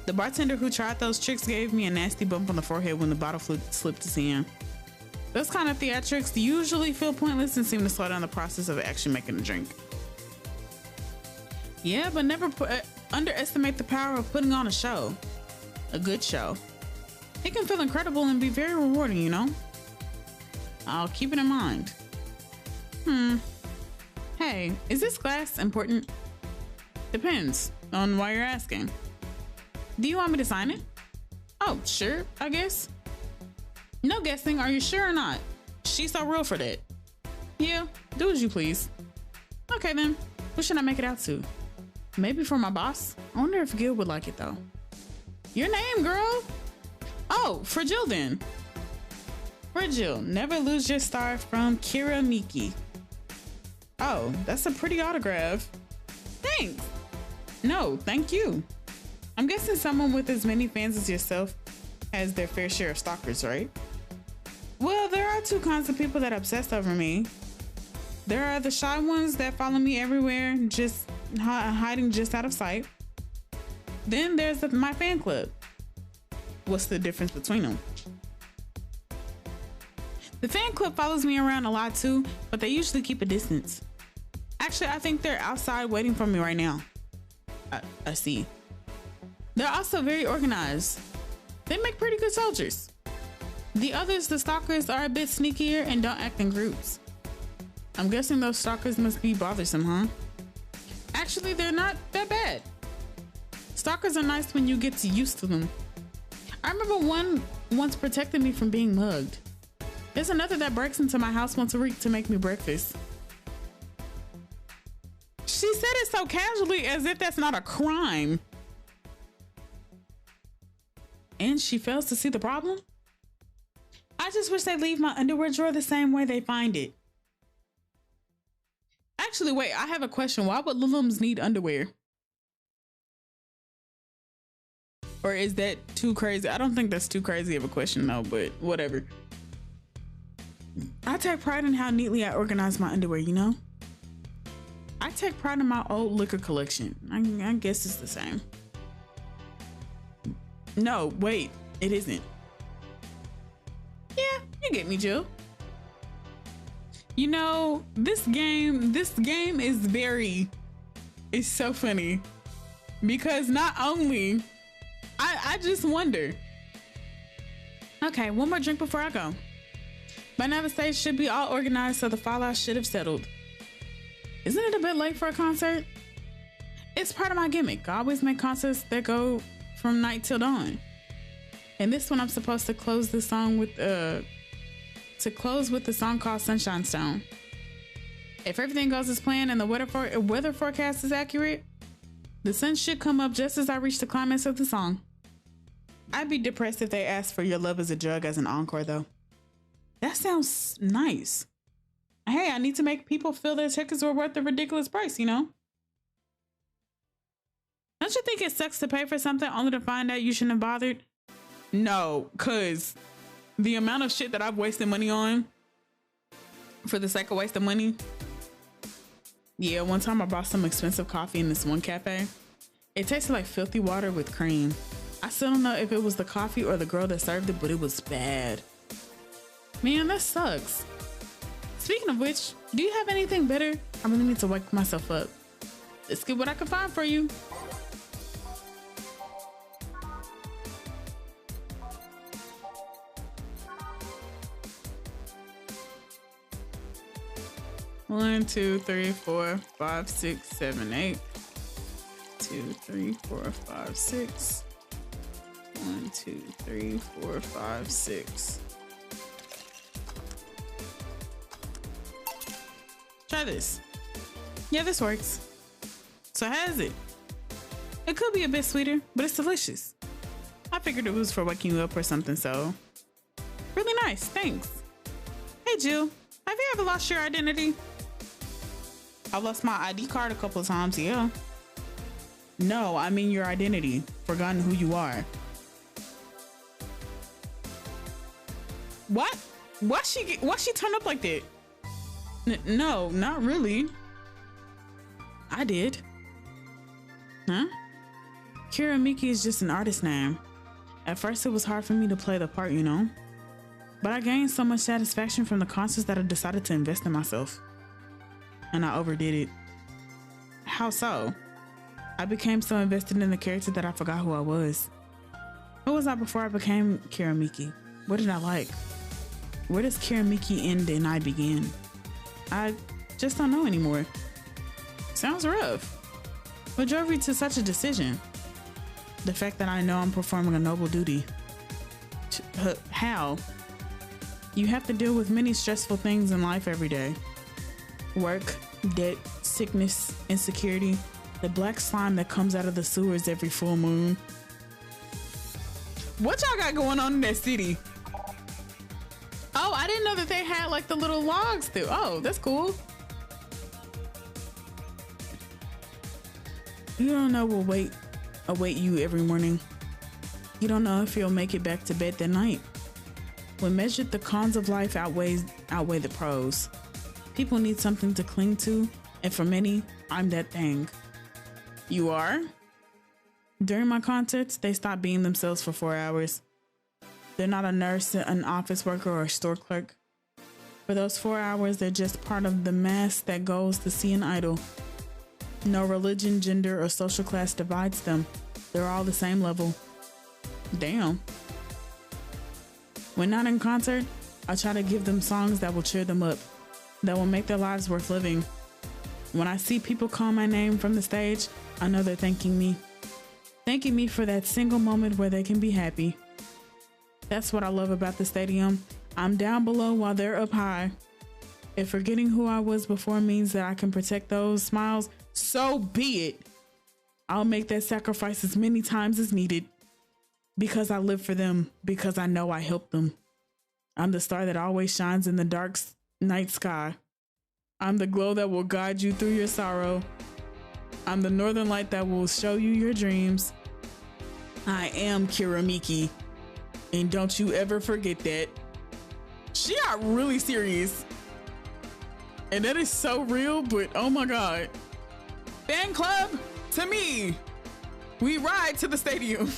The bartender who tried those tricks gave me a nasty bump on the forehead when the bottle slipped his hand. Those kind of theatrics usually feel pointless and seem to slow down the process of actually making a drink. Yeah, but never underestimate the power of putting on a show. A good show. It can feel incredible and be very rewarding, you know? I'll keep it in mind. Hey, is this glass important? Depends on why you're asking. Do you want me to sign it? Oh, sure, I guess. No guessing, are you sure or not? She's so real for that. Yeah, do as you please. Okay then, who should I make it out to? Maybe for my boss? I wonder if Gil would like it though. Your name, girl? Oh, for Jill then. For Jill, never lose your star from Kira Miki. Oh, that's a pretty autograph. Thanks. No, thank you. I'm guessing someone with as many fans as yourself has their fair share of stalkers, right? Well, there are two kinds of people that obsess over me. There are the shy ones that follow me everywhere, just hiding just out of sight. Then there's my fan club. What's the difference between them? The fan club follows me around a lot too, but they usually keep a distance. Actually, I think they're outside waiting for me right now. I see. They're also very organized. They make pretty good soldiers. The others, the stalkers, are a bit sneakier and don't act in groups. I'm guessing those stalkers must be bothersome, huh? Actually, they're not that bad. Stalkers are nice when you get used to them. I remember one once protected me from being mugged. There's another that breaks into my house once a week to make me breakfast. She said it so casually as if that's not a crime. And she fails to see the problem? I just wish they'd leave my underwear drawer the same way they find it. Actually, wait, I have a question. Why would Lulums need underwear? Or is that too crazy? I don't think that's too crazy of a question though, but whatever. I take pride in how neatly I organize my underwear, you know? I take pride in my old liquor collection. I guess it's the same. No, wait, it isn't. Yeah, you get me, Jill. You know, this game is it's so funny because not only, I just wonder. Okay, one more drink before I go. By now the stage should be all organized, so the fallout should have settled. Isn't it a bit late for a concert? It's part of my gimmick. I always make concerts that go from night till dawn. And this one I'm supposed to close the song with the song called Sunshine Stone. If everything goes as planned and the weather forecast is accurate, the sun should come up just as I reach the climax of the song. I'd be depressed if they asked for Your Love Is a Drug as an encore though. That sounds nice. Hey, I need to make people feel their tickets were worth the ridiculous price, you know? Don't you think it sucks to pay for something only to find out you shouldn't have bothered? No, cause the amount of shit that I've wasted money on for the sake of wasting money. Yeah, one time I bought some expensive coffee in this one cafe. It tasted like filthy water with cream. I still don't know if it was the coffee or the girl that served it, but it was bad. Man, that sucks. Speaking of which, do you have anything better? I really need to wake myself up. Let's get what I can find for you. One, 2, 3, 4, 5, 6, 7, 8. 2, 3, 4, 5, 6. 1, 2, 3, 4, 5, 6. Try this. Yeah, this works. So how is it? It could be a bit sweeter, but it's delicious. I figured it was for waking you up or something, so. Really nice, thanks. Hey Jill, have you ever lost your identity? I've lost my ID card a couple of times, yeah. No, I mean your identity. Forgotten who you are. What? Why she turn up like that? No, not really. I did. Huh? Kira Miki is just an artist name. At first it was hard for me to play the part, you know? But I gained so much satisfaction from the concerts that I decided to invest in myself. And I overdid it. How so? I became so invested in the character that I forgot who I was. Who was I before I became Kira Miki? What did I like? Where does Kira Miki end and I begin? I just don't know anymore. Sounds rough. What drove you to such a decision? The fact that I know I'm performing a noble duty. How? You have to deal with many stressful things in life every day. Work, debt, sickness, insecurity, the black slime that comes out of the sewers every full moon. What y'all got going on in that city? Oh, I didn't know that they had like the little logs too. Oh, that's cool. You don't know what will await you every morning. You don't know if you'll make it back to bed that night. When measured, the cons of life outweigh the pros. People need something to cling to, and for many, I'm that thing. You are? During my concerts, they stop being themselves for 4 hours. They're not a nurse, an office worker, or a store clerk. For those 4 hours, they're just part of the mass that goes to see an idol. No religion, gender, or social class divides them. They're all the same level. Damn. When not in concert, I try to give them songs that will cheer them up, that will make their lives worth living. When I see people call my name from the stage, I know they're thanking me. Thanking me for that single moment where they can be happy. That's what I love about the stadium. I'm down below while they're up high. If forgetting who I was before means that I can protect those smiles, so be it. I'll make that sacrifice as many times as needed. Because I live for them, because I know I helped them. I'm the star that always shines in the dark night sky. I'm the glow that will guide you through your sorrow. I'm the northern light that will show you your dreams. I am Kira Miki. And don't you ever forget that. She got really serious. And that is so real, but oh my God. Fan club, to me. We ride to the stadium.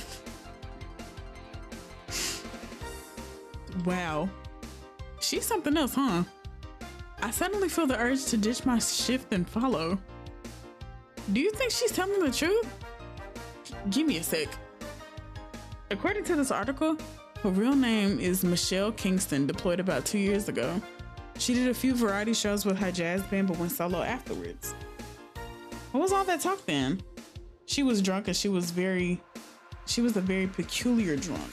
Wow. She's something else, huh? I suddenly feel the urge to ditch my shift and follow. Do you think she's telling the truth? Give me a sec. According to this article, her real name is Michelle Kingston, deployed about 2 years ago. She did a few variety shows with her jazz band, but went solo afterwards. What was all that talk then? She was drunk and she was a very peculiar drunk.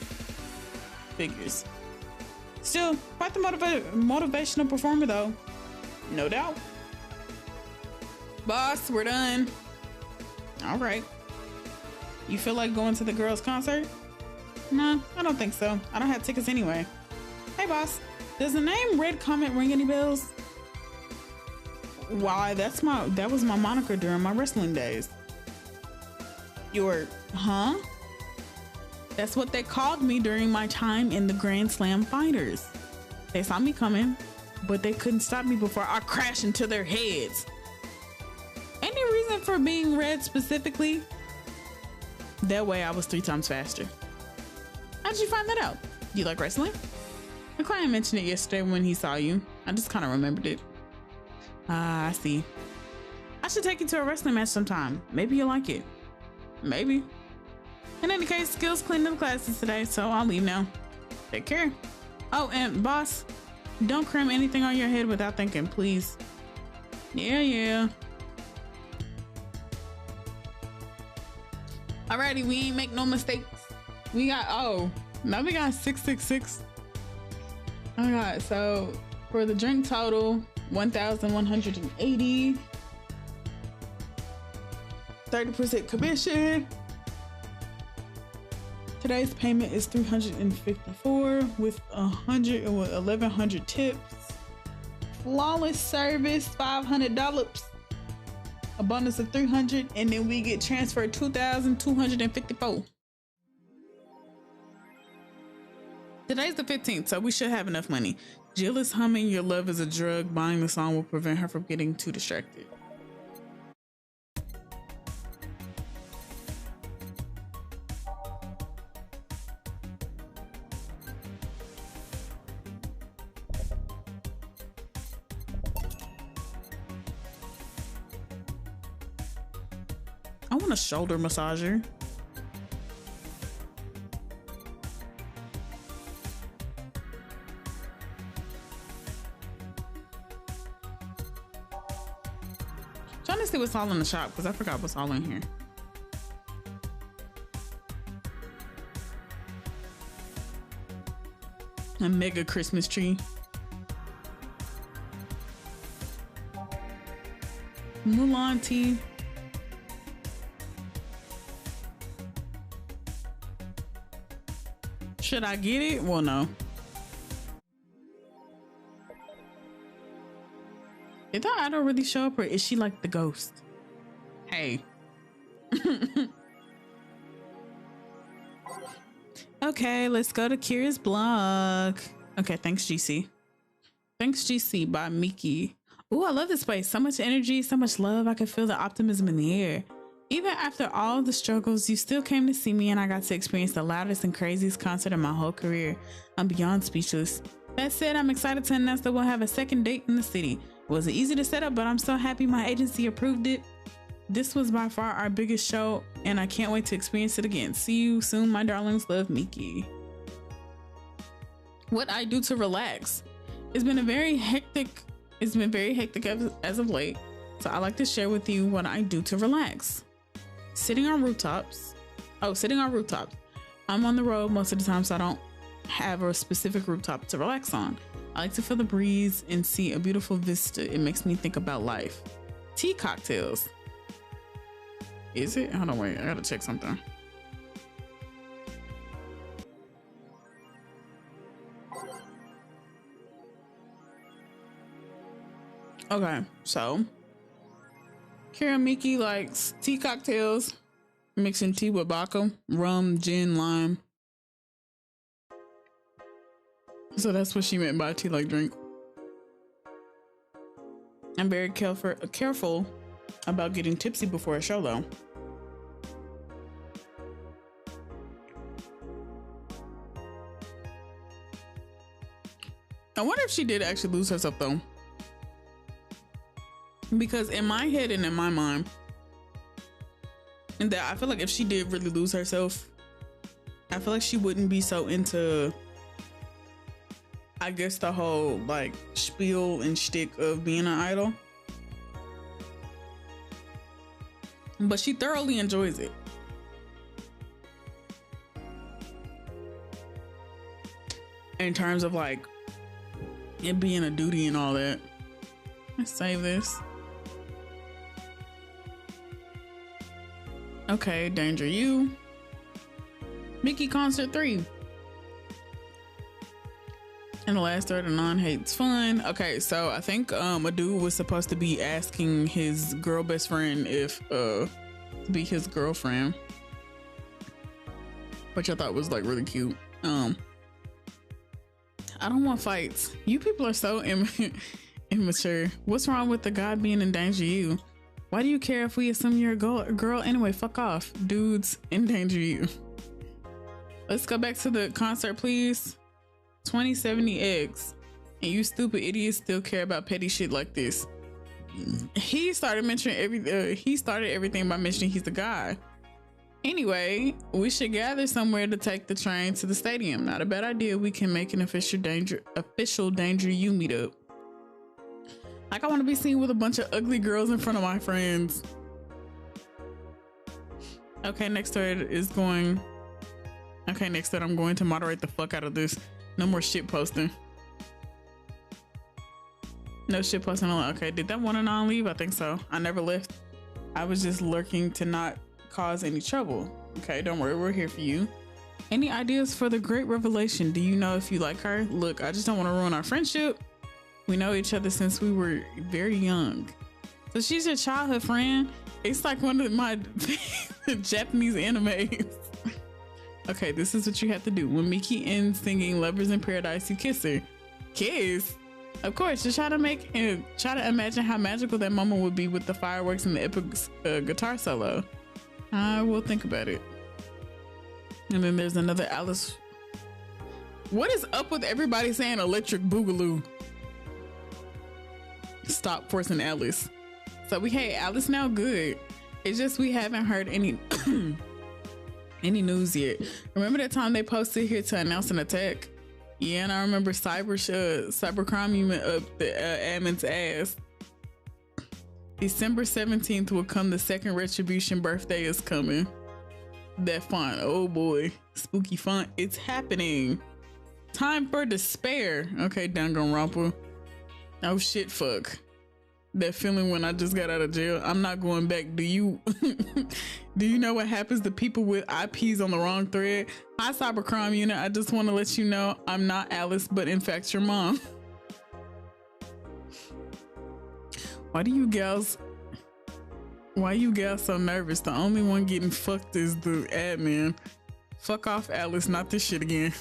Figures. Still, quite the motivational performer though. No doubt. Boss, we're done. All right. You feel like going to the girls' concert? No, I don't think so. I don't have tickets anyway. Hey boss, does the name Red Comet ring any bells? Why, that was my moniker during my wrestling days. Huh? That's what they called me during my time in the Grand Slam fighters. They saw me coming, but they couldn't stop me before I crashed into their heads. Any reason for being red specifically? That way I was 3 times faster. How did you find that out? Do you like wrestling? The client mentioned it yesterday when he saw you. I just kind of remembered it. Ah, I see. I should take you to a wrestling match sometime. Maybe you'll like it. Maybe. In any case, skills cleaned up classes today, so I'll leave now. Take care. Oh, and boss, don't cram anything on your head without thinking, please. Yeah. Alrighty, we ain't make no mistakes. We got, now we got 666. Oh my god, so for the drink total, 1,180. 30% commission. Today's payment is 354 with 1,100 tips. Flawless service, $500. A bonus of 300, and then we get transferred 2,254. Today's the 15th, so we should have enough money. Jill is humming "Your Love is a Drug." Buying the song will prevent her from getting too distracted. I want a shoulder massager. Trying to see what's all in the shop because I forgot what's all in here. A mega Christmas tree. Mulan tea. Should I get it? Well, no. Did that idol really show up, or is she like the ghost? Hey. Okay, let's go to Kira's blog. Okay, thanks, GC. Thanks, GC by Miki. Ooh, I love this place. So much energy, so much love. I can feel the optimism in the air. Even after all the struggles, you still came to see me, and I got to experience the loudest and craziest concert of my whole career. I'm beyond speechless. That said, I'm excited to announce that we'll have a second date in the city. It wasn't easy to set up, but I'm so happy my agency approved it. This was by far our biggest show, and I can't wait to experience it again. See you soon, my darlings. Love, Miki. What I do to relax. It's been very hectic as of late, so I like to share with you what I do to relax. Sitting on rooftops. I'm on the road most of the time, so I don't have a specific rooftop to relax on. I like to feel the breeze and see a beautiful vista. It makes me think about life. Tea cocktails. Is it? Hold on, wait. I gotta check something. Okay, so Kira Miki likes tea cocktails, mixing tea with vodka, rum, gin, lime. So that's what she meant by tea like drink. I'm very careful about getting tipsy before a show though. I wonder if she did actually lose herself though. Because in my head and in my mind, and that I feel like if she did really lose herself, I feel like she wouldn't be so into, I guess, the whole like spiel and shtick of being an idol. But she thoroughly enjoys it. In terms of like it being a duty and all that. Let's save this. Okay, Danger You. Miki Concert 3. And the last third of non-hate's fun. Okay, so I think a dude was supposed to be asking his girl best friend if to be his girlfriend. which I thought was like really cute. I don't want fights. You people are so immature. What's wrong with the God being endanger you? Why do you care if we assume you're a girl anyway? Fuck off. Dudes endanger you. Let's go back to the concert, please. 2070 eggs. And you stupid idiots still care about petty shit like this. He started mentioning everything by mentioning he's a guy. Anyway, we should gather somewhere to take the train to the stadium. Not a bad idea. We can make an official danger you meetup. Like, I want to be seen with a bunch of ugly girls in front of my friends. Okay, next thread is going. Okay, next thread, I'm going to moderate the fuck out of this. No more shit posting. No shit posting. Okay, did that one and on leave? I think so. I never left. I was just lurking to not cause any trouble. Okay, don't worry, we're here for you. Any ideas for the great revelation? Do you know if you like her? Look, I just don't want to ruin our friendship. We know each other since we were very young. So she's your childhood friend? It's like one of my Japanese animes. Okay, this is what you have to do. When Miki ends singing Lovers in Paradise, you kiss her. Kiss? Of course, just try to imagine how magical that moment would be with the fireworks and the epic guitar solo. I will think about it. And then there's another Alice. What is up with everybody saying electric boogaloo? Stop forcing Alice. So we hate Alice now? Good. It's just we haven't heard any any news yet. Remember that time they posted here to announce an attack? Yeah, and I remember cybercrime unit up the admin's ass. December 17th will come. The second Retribution birthday is coming. That font, oh boy, spooky font. It's happening. Time for despair. Okay, Danganronpa. Oh shit, fuck. That feeling when I just got out of jail. I'm not going back. Do you do you know what happens to people with IPs on the wrong thread? Hi, cybercrime unit. I just want to let you know I'm not Alice, but in fact your mom. Why you gals so nervous? The only one getting fucked is the admin. Fuck off, Alice. Not this shit again.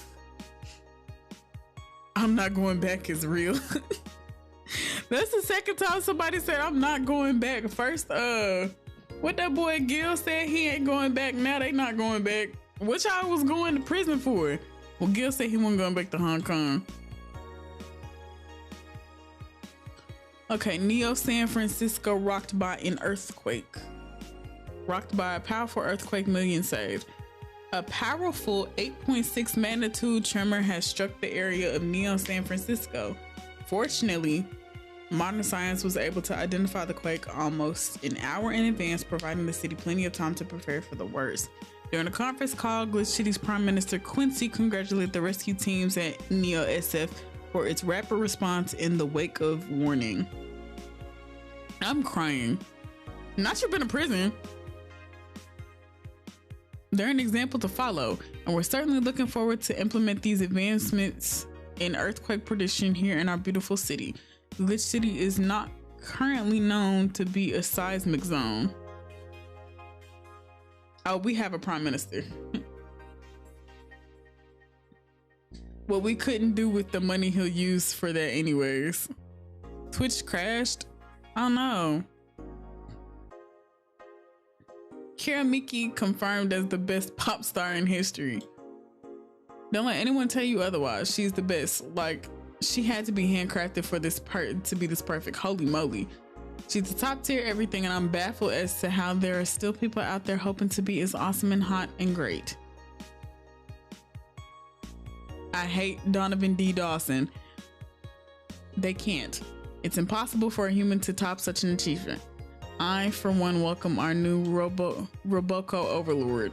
I'm not going back is real. That's the second time somebody said I'm not going back. First, what that boy Gil said, he ain't going back. Now they not going back. What y'all was going to prison for? Well, Gil said he wasn't going back to Hong Kong. Okay, Neo San Francisco rocked by an earthquake. Rocked by a powerful earthquake, millions saved. A powerful 8.6 magnitude tremor has struck the area of Neo San Francisco. Fortunately, modern science was able to identify the quake almost an hour in advance, providing the city plenty of time to prepare for the worst. During a conference call, Glitch City's Prime Minister Quincy congratulated the rescue teams at Neo SF for its rapid response in the wake of warning. I'm crying. Not you've been in prison. They're an example to follow, and we're certainly looking forward to implement these advancements in earthquake prediction here in our beautiful city. Glitch City is not currently known to be a seismic zone. Oh, we have a prime minister. What we couldn't do with the money he'll use for that anyways. Twitch crashed? I don't know. Kira Miki confirmed as the best pop star in history. Don't let anyone tell you otherwise. She's the best. Like, she had to be handcrafted for this to be this perfect. Holy moly. She's the top tier everything, and I'm baffled as to how there are still people out there hoping to be as awesome and hot and great. I hate Donovan D. Dawson. They can't. It's impossible for a human to top such an achievement. I, for one, welcome our new Roboco overlord.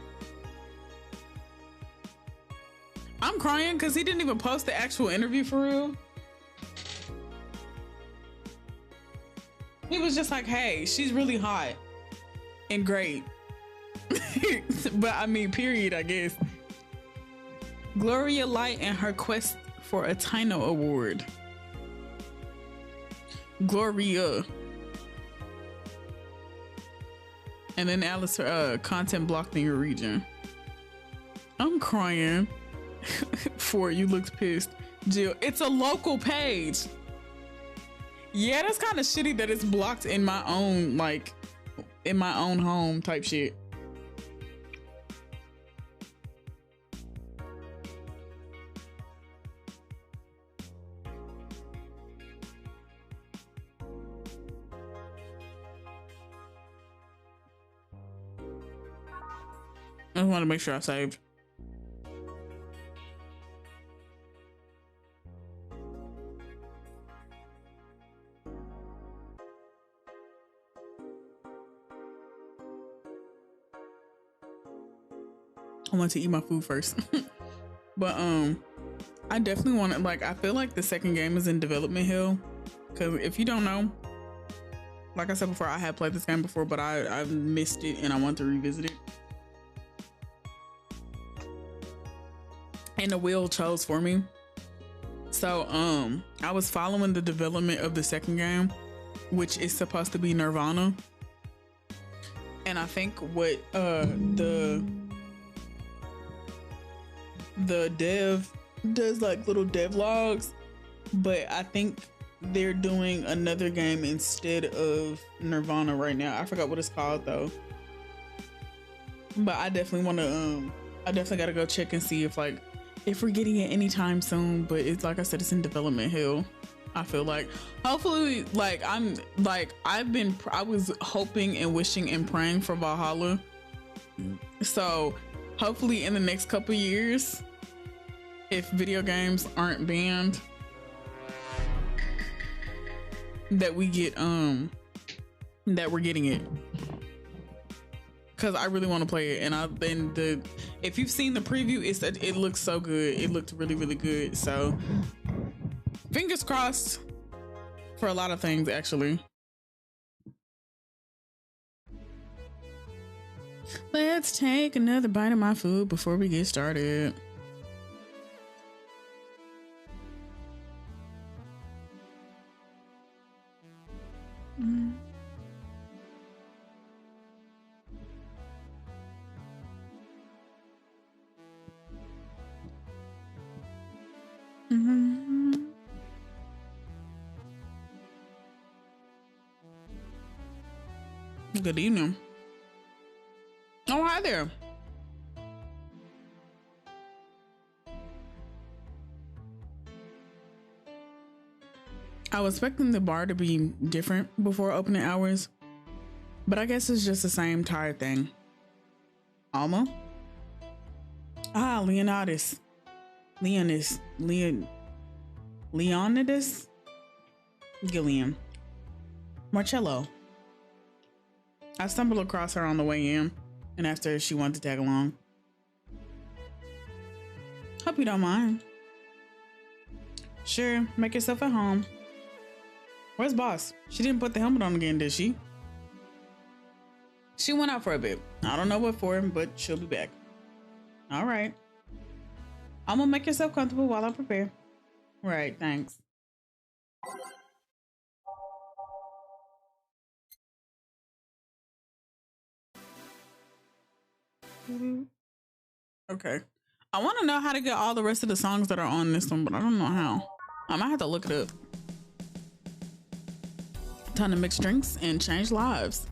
I'm crying because he didn't even post the actual interview for real. He was just like, hey, she's really hot and great. But I mean, period, I guess. Gloria Light and her quest for a Tino Award. Gloria. And then Alice, content blocked in your region. I'm crying. For you looked pissed. Jill, it's a local page. Yeah, that's kind of shitty that it's blocked in my own, like, in my own home type shit. I want to make sure I saved. I want to eat my food first. But I definitely want to, like, I feel like the second game is in development hell, because if you don't know, like I said before, I had played this game before, but I missed it and I want to revisit it. And the wheel chose for me. So I was following the development of the second game, which is supposed to be Nirvana. And I think what the dev does, like little dev logs, but I think they're doing another game instead of Nirvana right now. I forgot what it's called though. But I definitely want to I definitely got to go check and see if we're getting it anytime soon. But it's like I said, it's in development hell. I feel like hopefully, like I was hoping and wishing and praying for Valhalla. So hopefully in the next couple years, if video games aren't banned, that we get that we're getting it, because I really want to play it. And if you've seen the preview, it looks so good. It looked really, really good. So fingers crossed for a lot of things, actually. Let's take another bite of my food before we get started. Good evening. Oh, hi there. I was expecting the bar to be different before opening hours, but I guess it's just the same tired thing. Alma? Ah, Leonidas. Leonidas. Gilliam. Marcello. I stumbled across her on the way in and asked her if she wanted to tag along. Hope you don't mind. Sure, make yourself at home. Where's Boss? She didn't put the helmet on again, did she? She went out for a bit. I don't know what for, but she'll be back. All right. I'm gonna make yourself comfortable while I prepare. Right, thanks. Okay. I want to know how to get all the rest of the songs that are on this one, but I don't know how. I might have to look it up. Time to mix drinks and change lives.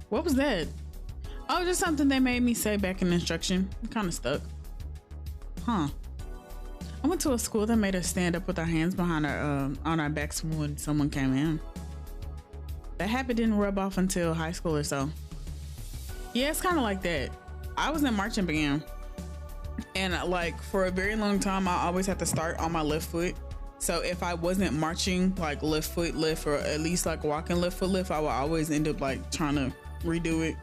What was that? Oh, just something they made me say back in the instruction. I'm kind of stuck. Huh. I went to a school that made us stand up with our hands behind our on our backs when someone came in. That habit didn't rub off until high school or so. Yeah, it's kind of like that. I was in marching band, and like for a very long time, I always had to start on my left foot. So if I wasn't marching like left foot lift, or at least like walking left foot lift, I would always end up like trying to redo it,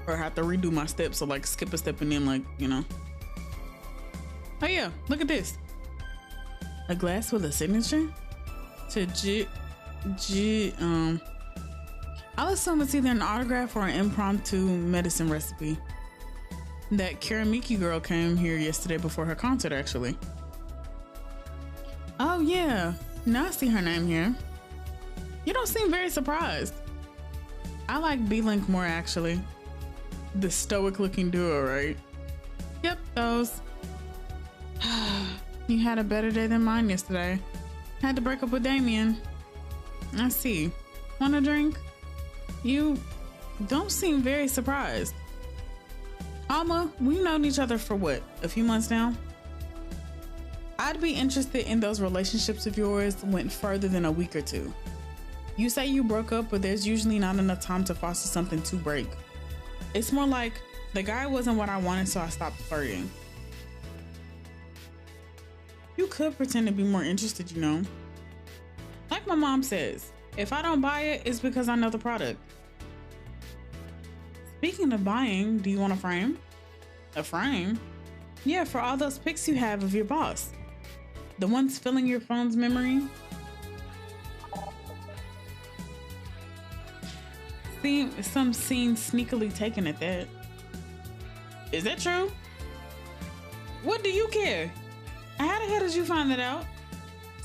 or have to redo my steps. So like skip a step and then like, you know. Oh yeah, look at this. A glass with a signature to I'll assume it's either an autograph or an impromptu medicine recipe. That Miki girl came here yesterday before her concert, actually. Oh yeah, now I see her name here. You don't seem very surprised. I like B-Link more, actually. The stoic looking duo, right? Yep, those. You had a better day than mine yesterday. Had to break up with Damien. I see. Want a drink? You don't seem very surprised. Alma, we've known each other for what, a few months now? I'd be interested in those relationships of yours went further than a week or two. You say you broke up, but there's usually not enough time to foster something to break. It's more like the guy wasn't what I wanted, so I stopped flirting. You could pretend to be more interested, you know. Like my mom says, if I don't buy it, it's because I know the product. Speaking of buying, do you want a frame? A frame? Yeah, for all those pics you have of your boss. The ones filling your phone's memory. Some scene sneakily taken at that. Is that true? What do you care? How the hell did you find that out?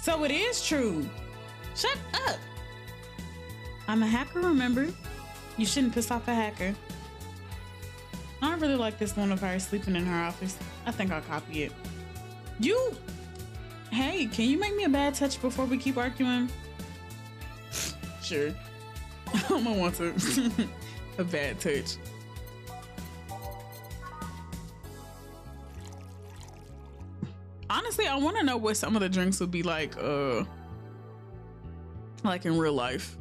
So it is true. Shut up. I'm a hacker, remember? You shouldn't piss off a hacker. I don't really like this one of her sleeping in her office. I think I'll copy it. You! Hey, can you make me a bad touch before we keep arguing? Sure. I don't want to. A bad touch. Honestly, I want to know what some of the drinks would be like in real life.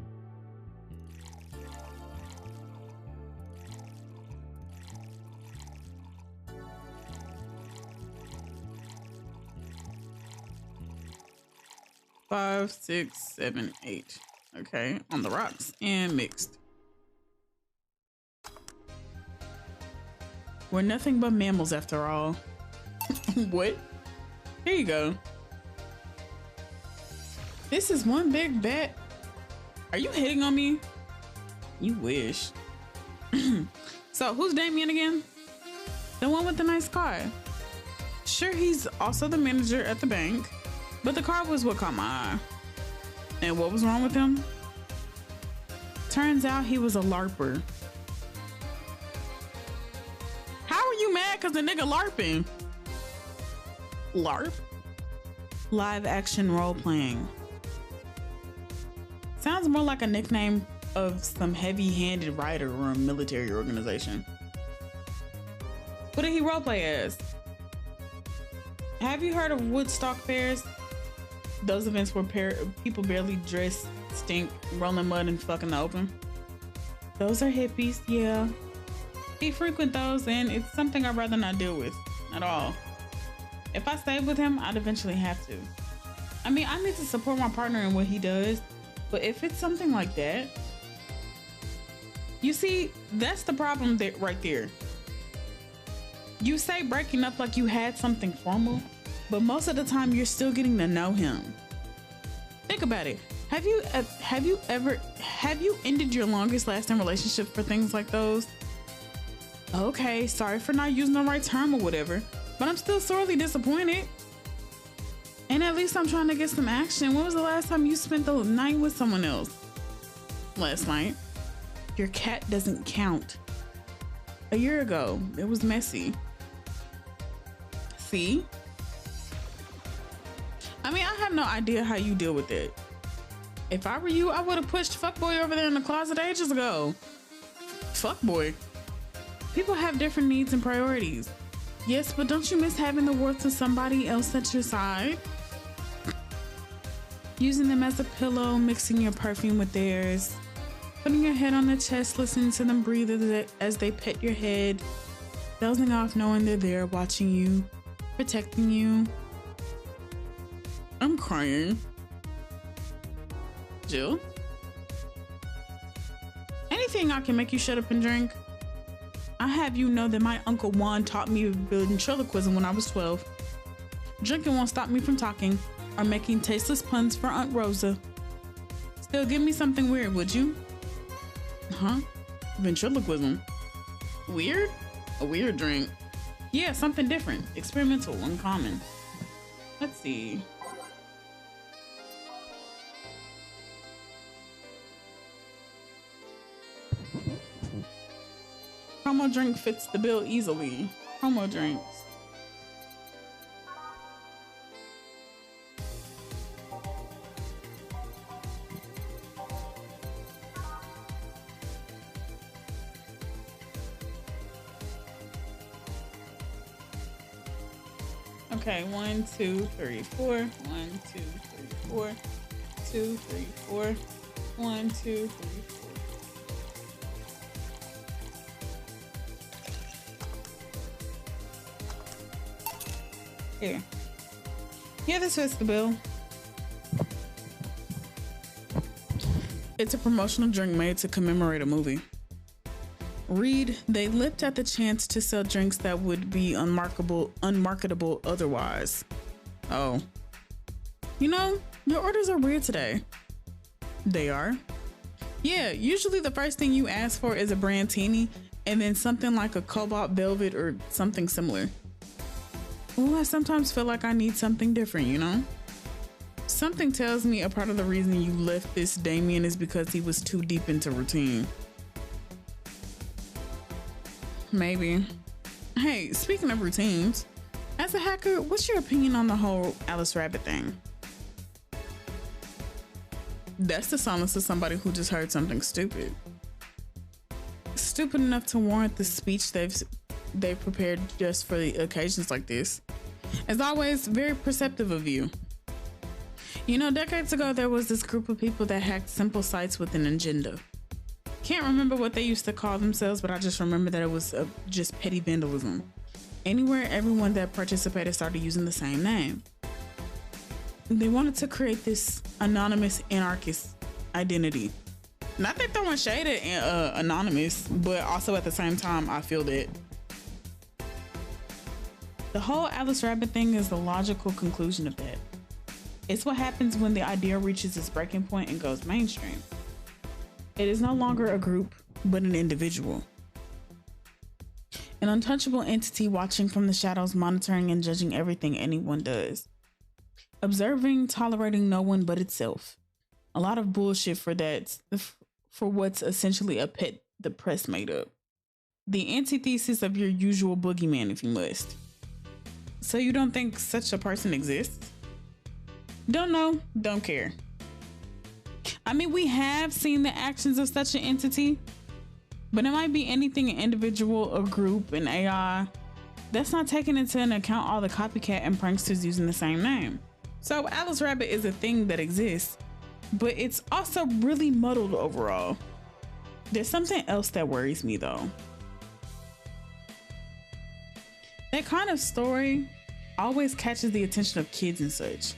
Five, 6, 7, 8. Okay, on the rocks and mixed. We're nothing but mammals after all. What? Here you go. This is one big bet. Are you hitting on me? You wish. So who's Damien again? The one with the nice car. Sure, he's also the manager at the bank, but the car was what caught my eye. And what was wrong with him? Turns out he was a LARPer. How are you mad because the nigga LARPing? LARP? Live action role playing. Sounds more like a nickname of some heavy-handed writer or a military organization. What did he roleplay as? Have you heard of Woodstock fairs? Those events where people barely dress, stink, roll in mud, and fuck in the open. Those are hippies, yeah. He frequent those, and it's something I'd rather not deal with at all. If I stayed with him, I'd eventually have to. I mean, I need to support my partner in what he does, but if it's something like that, you see, that's the problem right there. You say breaking up like you had something formal, but most of the time you're still getting to know him. Think about it. Have you ended your longest lasting relationship for things like those? Okay, sorry for not using the right term or whatever, but I'm still sorely disappointed. And at least I'm trying to get some action. When was the last time you spent the night with someone else? Last night. Your cat doesn't count. A year ago, it was messy. See? I mean, I have no idea how you deal with it. If I were you, I would have pushed fuckboy over there in the closet ages ago. Fuckboy. People have different needs and priorities. Yes, but don't you miss having the warmth of somebody else at your side? Using them as a pillow, mixing your perfume with theirs, putting your head on their chest, listening to them breathe as they pet your head, dozing off knowing they're there watching you, protecting you. I'm crying. Jill? Anything I can make you shut up and drink? I have you know that my Uncle Juan taught me ventriloquism when I was 12. Drinking won't stop me from talking or making tasteless puns for Aunt Rosa. Still give me something weird, would you? Huh? Ventriloquism. Weird? A weird drink. Yeah, something different. Experimental, uncommon. Let's see. Promo drink fits the bill easily. Promo drinks. Okay, 1, 2, 3, 4. 1, 2, 3, 4. 2, 3, 4. 1, 2, 3, 4. Here. Yeah, this fits the bill. It's a promotional drink made to commemorate a movie. Read, they leapt at the chance to sell drinks that would be unmarketable otherwise. Oh. You know, your orders are weird today. They are? Yeah, usually the first thing you ask for is a brandtini and then something like a cobalt velvet or something similar. Well, I sometimes feel like I need something different, you know? Something tells me a part of the reason you left this Damien is because he was too deep into routine. Maybe. Hey, speaking of routines, as a hacker, what's your opinion on the whole Alice Rabbit thing? That's the silence of somebody who just heard something stupid. Stupid enough to warrant the speech they've prepared just for the occasions like this. As always, very perceptive of you. You know, decades ago, there was this group of people that hacked simple sites with an agenda. Can't remember what they used to call themselves, but I just remember that it was just petty vandalism. Anywhere, everyone that participated started using the same name. They wanted to create this anonymous anarchist identity. Not that throwing shade at anonymous, but also at the same time, I feel that. The whole Alice Rabbit thing is the logical conclusion of that. It's what happens when the idea reaches its breaking point and goes mainstream. It is no longer a group, but an individual. An untouchable entity watching from the shadows, monitoring and judging everything anyone does. Observing, tolerating no one but itself. A lot of bullshit for what's essentially a pet the press made up. The antithesis of your usual boogeyman, if you must. So you don't think such a person exists? Don't know, don't care. I mean, we have seen the actions of such an entity, but it might be anything, an individual, a group, an AI. That's not taking into account all the copycat and pranksters using the same name. So Alice Rabbit is a thing that exists, but it's also really muddled overall. There's something else that worries me though. That kind of story always catches the attention of kids and such.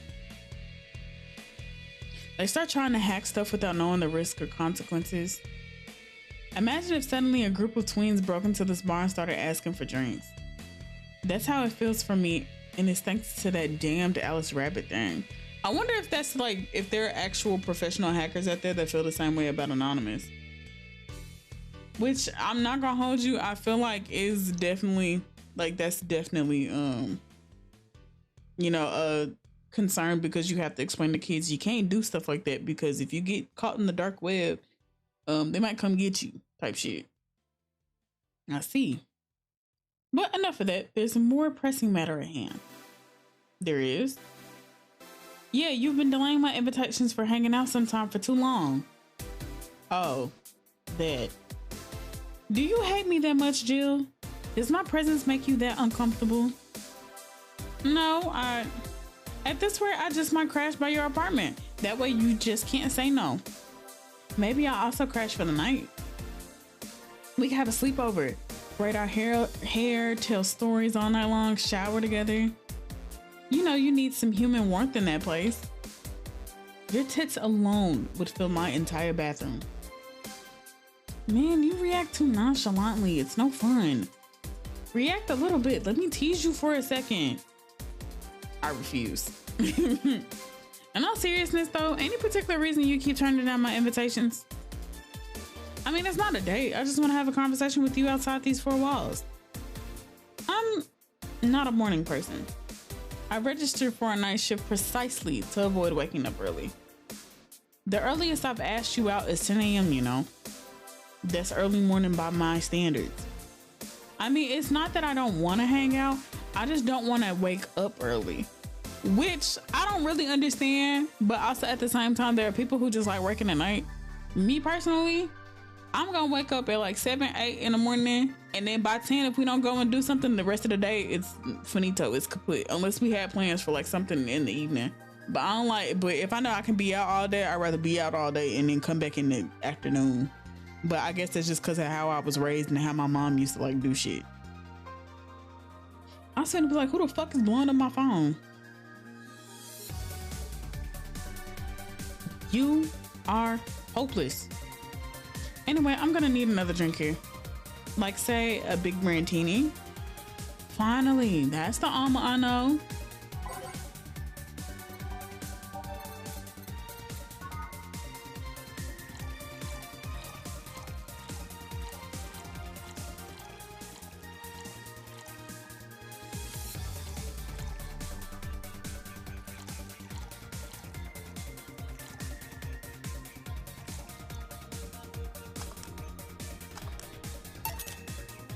They start trying to hack stuff without knowing the risk or consequences. Imagine if suddenly a group of tweens broke into this bar and started asking for drinks. That's how it feels for me, and it's thanks to that damned Alice Rabbit thing. I wonder if that's like, if there are actual professional hackers out there that feel the same way about Anonymous. Which, I'm not gonna hold you, I feel like is definitely, like that's definitely, you know, a concern, because you have to explain to kids you can't do stuff like that, because if you get caught in the dark web, they might come get you type shit. I see. But enough of that. There's a more pressing matter at hand. There is. Yeah, you've been delaying my invitations for hanging out sometime for too long. Oh, that. Do you hate me that much, Jill? Does my presence make you that uncomfortable? No, at this rate, I just might crash by your apartment. That way you just can't say no. Maybe I'll also crash for the night. We can have a sleepover. Braid our hair, tell stories all night long, shower together. You know, you need some human warmth in that place. Your tits alone would fill my entire bathroom. Man, you react too nonchalantly. It's no fun. React a little bit. Let me tease you for a second. I refuse. In all seriousness though, any particular reason you keep turning down my invitations? I mean, it's not a date. I just want to have a conversation with you outside these four walls. I'm not a morning person. I registered for a night shift precisely to avoid waking up early. The earliest I've asked you out is 10 a.m., you know. That's early morning by my standards. I mean, it's not that I don't want to hang out. I just don't want to wake up early, which I don't really understand. But also at the same time, there are people who just like working at night. Me personally, I'm going to wake up at like 7, 8 in the morning. And then by 10, if we don't go and do something the rest of the day, it's finito, it's kaput. Unless we had plans for like something in the evening. But I don't like, but if I know I can be out all day, I'd rather be out all day and then come back in the afternoon. But I guess that's just because of how I was raised and how my mom used to like do shit. I was gonna be like, who the fuck is blowing up my phone? You are hopeless. Anyway, I'm gonna need another drink here. Like say a big martini. Finally, that's the Alma I know.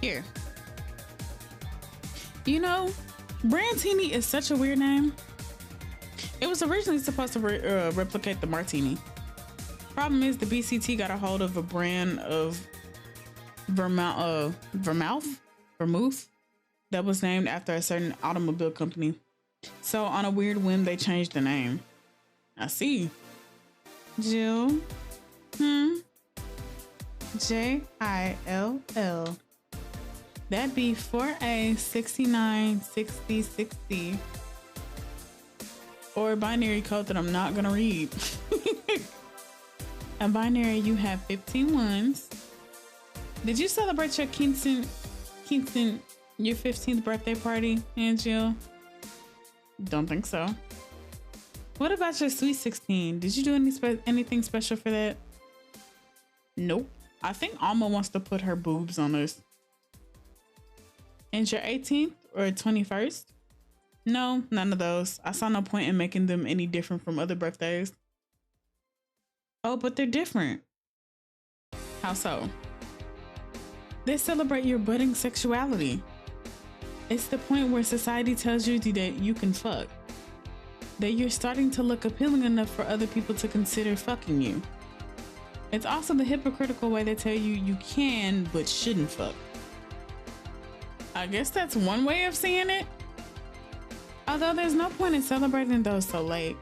Here. You know, Brandtini is such a weird name. It was originally supposed to replicate the martini. Problem is, the BCT got a hold of a brand of vermouth that was named after a certain automobile company. So on a weird whim, they changed the name. I see. Jill. Jill. That'd be 4A 696060. Or a binary code that I'm not gonna read. A binary, you have 15 ones. Did you celebrate your your 15th birthday party, Angel? Don't think so. What about your sweet 16? Did you do anything special for that? Nope. I think Alma wants to put her boobs on us. And your 18th or 21st? No, none of those. I saw no point in making them any different from other birthdays. Oh, but they're different. How so? They celebrate your budding sexuality. It's the point where society tells you that you can fuck. That you're starting to look appealing enough for other people to consider fucking you. It's also the hypocritical way they tell you you can but shouldn't fuck. I guess that's one way of seeing it. Although there's no point in celebrating those so late.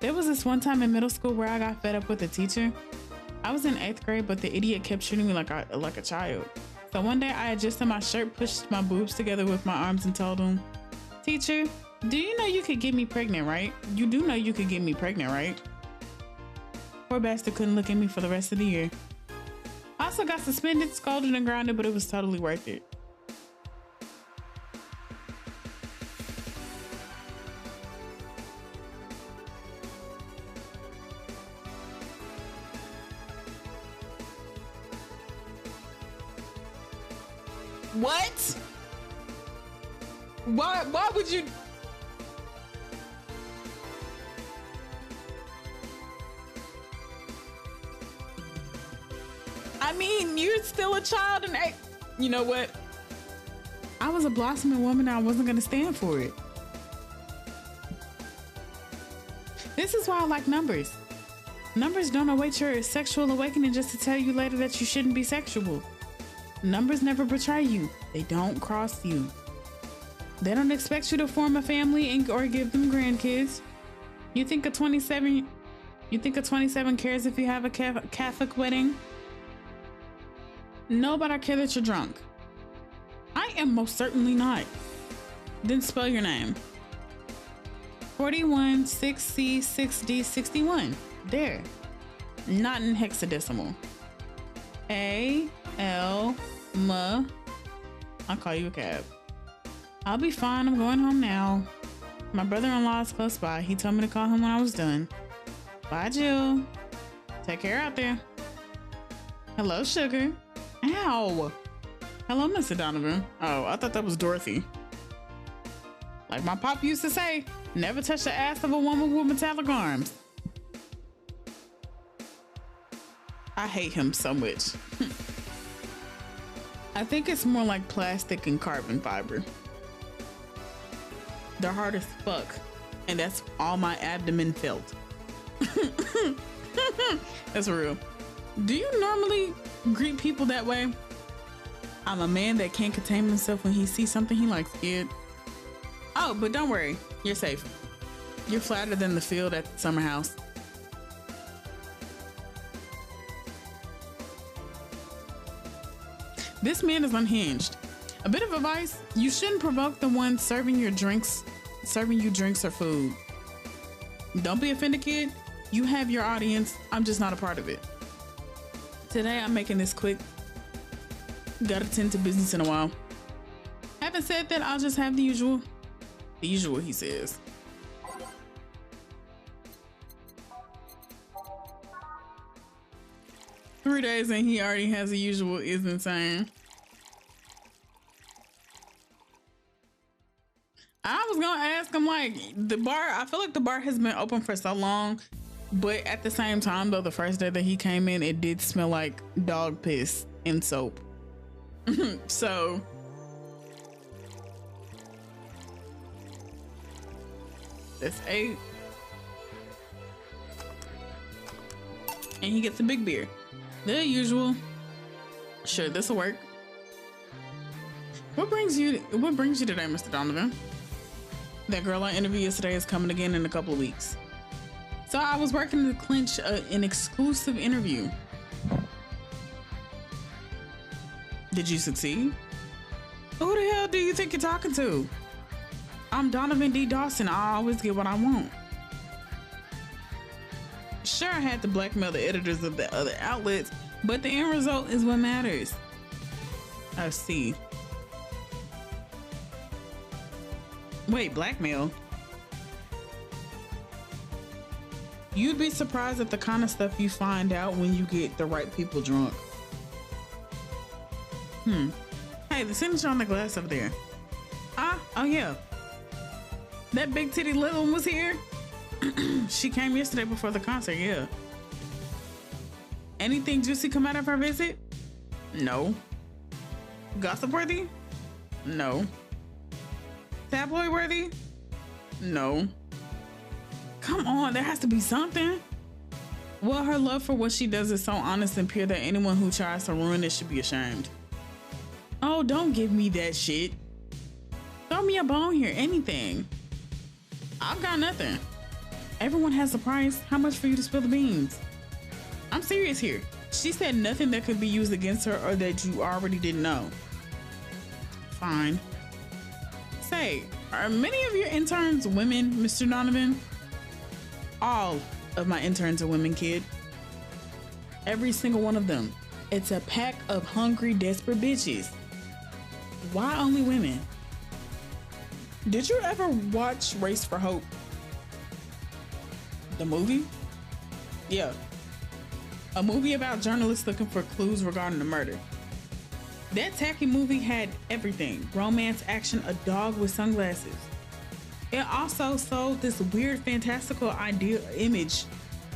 There was this one time in middle school where I got fed up with a teacher. I was in 8th grade, but the idiot kept treating me like a child. So one day I adjusted my shirt, pushed my boobs together with my arms and told him, "Teacher, do you know you could get me pregnant, right? You do know you could get me pregnant, right?" Poor bastard couldn't look at me for the rest of the year. I also got suspended, scolded, and grounded, but it was totally worth it. What? Why would you? I mean, you're still a child and you know what? I was a blossoming woman and I wasn't gonna stand for it. This is why I like numbers. Numbers don't await your sexual awakening just to tell you later that you shouldn't be sexual. Numbers never betray you. They don't cross you. They don't expect you to form a family or give them grandkids. You think a 27 cares if you have a Catholic wedding? No, but I care that you're drunk. I am most certainly not. Then spell your name. 41 6C 6D 61. There. Not in hexadecimal. I'll call you a cab. I'll be fine. I'm going home now. My brother-in-law is close by. He told me to call him when I was done. Bye, Jill. Take care out there. Hello, sugar. Ow. Hello, Mr. Donovan. Oh, I thought that was Dorothy. Like my pop used to say, never touch the ass of a woman with metallic arms. I hate him so much. I think it's more like plastic and carbon fiber. They're hard as fuck. And that's all my abdomen felt. That's real. Do you normally greet people that way? I'm a man that can't contain himself when he sees something he likes, kid. Oh, but don't worry. You're safe. You're flatter than the field at the summer house. This man is unhinged. A bit of advice, you shouldn't provoke the one serving you drinks or food. Don't be offended, kid. You have your audience. I'm just not a part of it. Today, I'm making this quick. Gotta tend to business in a while. Having said that, I'll just have the usual. The usual, he says. Three days and he already has the usual is insane. I was gonna ask him, like, the bar, I feel like the bar has been open for so long, but at the same time though, the first day that he came in, it did smell like dog piss and soap. So that's 8. And he gets a big beer. The usual. Sure, this'll work. What brings you today, Mr. Donovan? That girl I interviewed yesterday is coming again in a couple of weeks. So I was working to clinch an exclusive interview. Did you succeed? Who the hell do you think you're talking to? I'm Donovan D. Dawson. I always get what I want. Sure, I had to blackmail the editors of the other outlets, but the end result is what matters. I see. Wait, blackmail? You'd be surprised at the kind of stuff you find out when you get the right people drunk. Hey, the signature on the glass over there. Oh yeah. That big titty little one was here? She came yesterday before the concert, yeah. Anything juicy come out of her visit? No. Gossip worthy? No. Tabloid worthy? No. Come on, there has to be something. Well, her love for what she does is so honest and pure that anyone who tries to ruin it should be ashamed. Oh, don't give me that shit. Throw me a bone here, anything. I've got nothing. Everyone has a price. How much for you to spill the beans? I'm serious here. She said nothing that could be used against her or that you already didn't know. Fine. Say, are many of your interns women, Mr. Donovan? All of my interns are women, kid. Every single one of them. It's a pack of hungry, desperate bitches. Why only women? Did you ever watch Race for Hope? The movie? Yeah. A movie about journalists looking for clues regarding the murder. That tacky movie had everything. Romance, action, a dog with sunglasses. It also sold this weird, fantastical image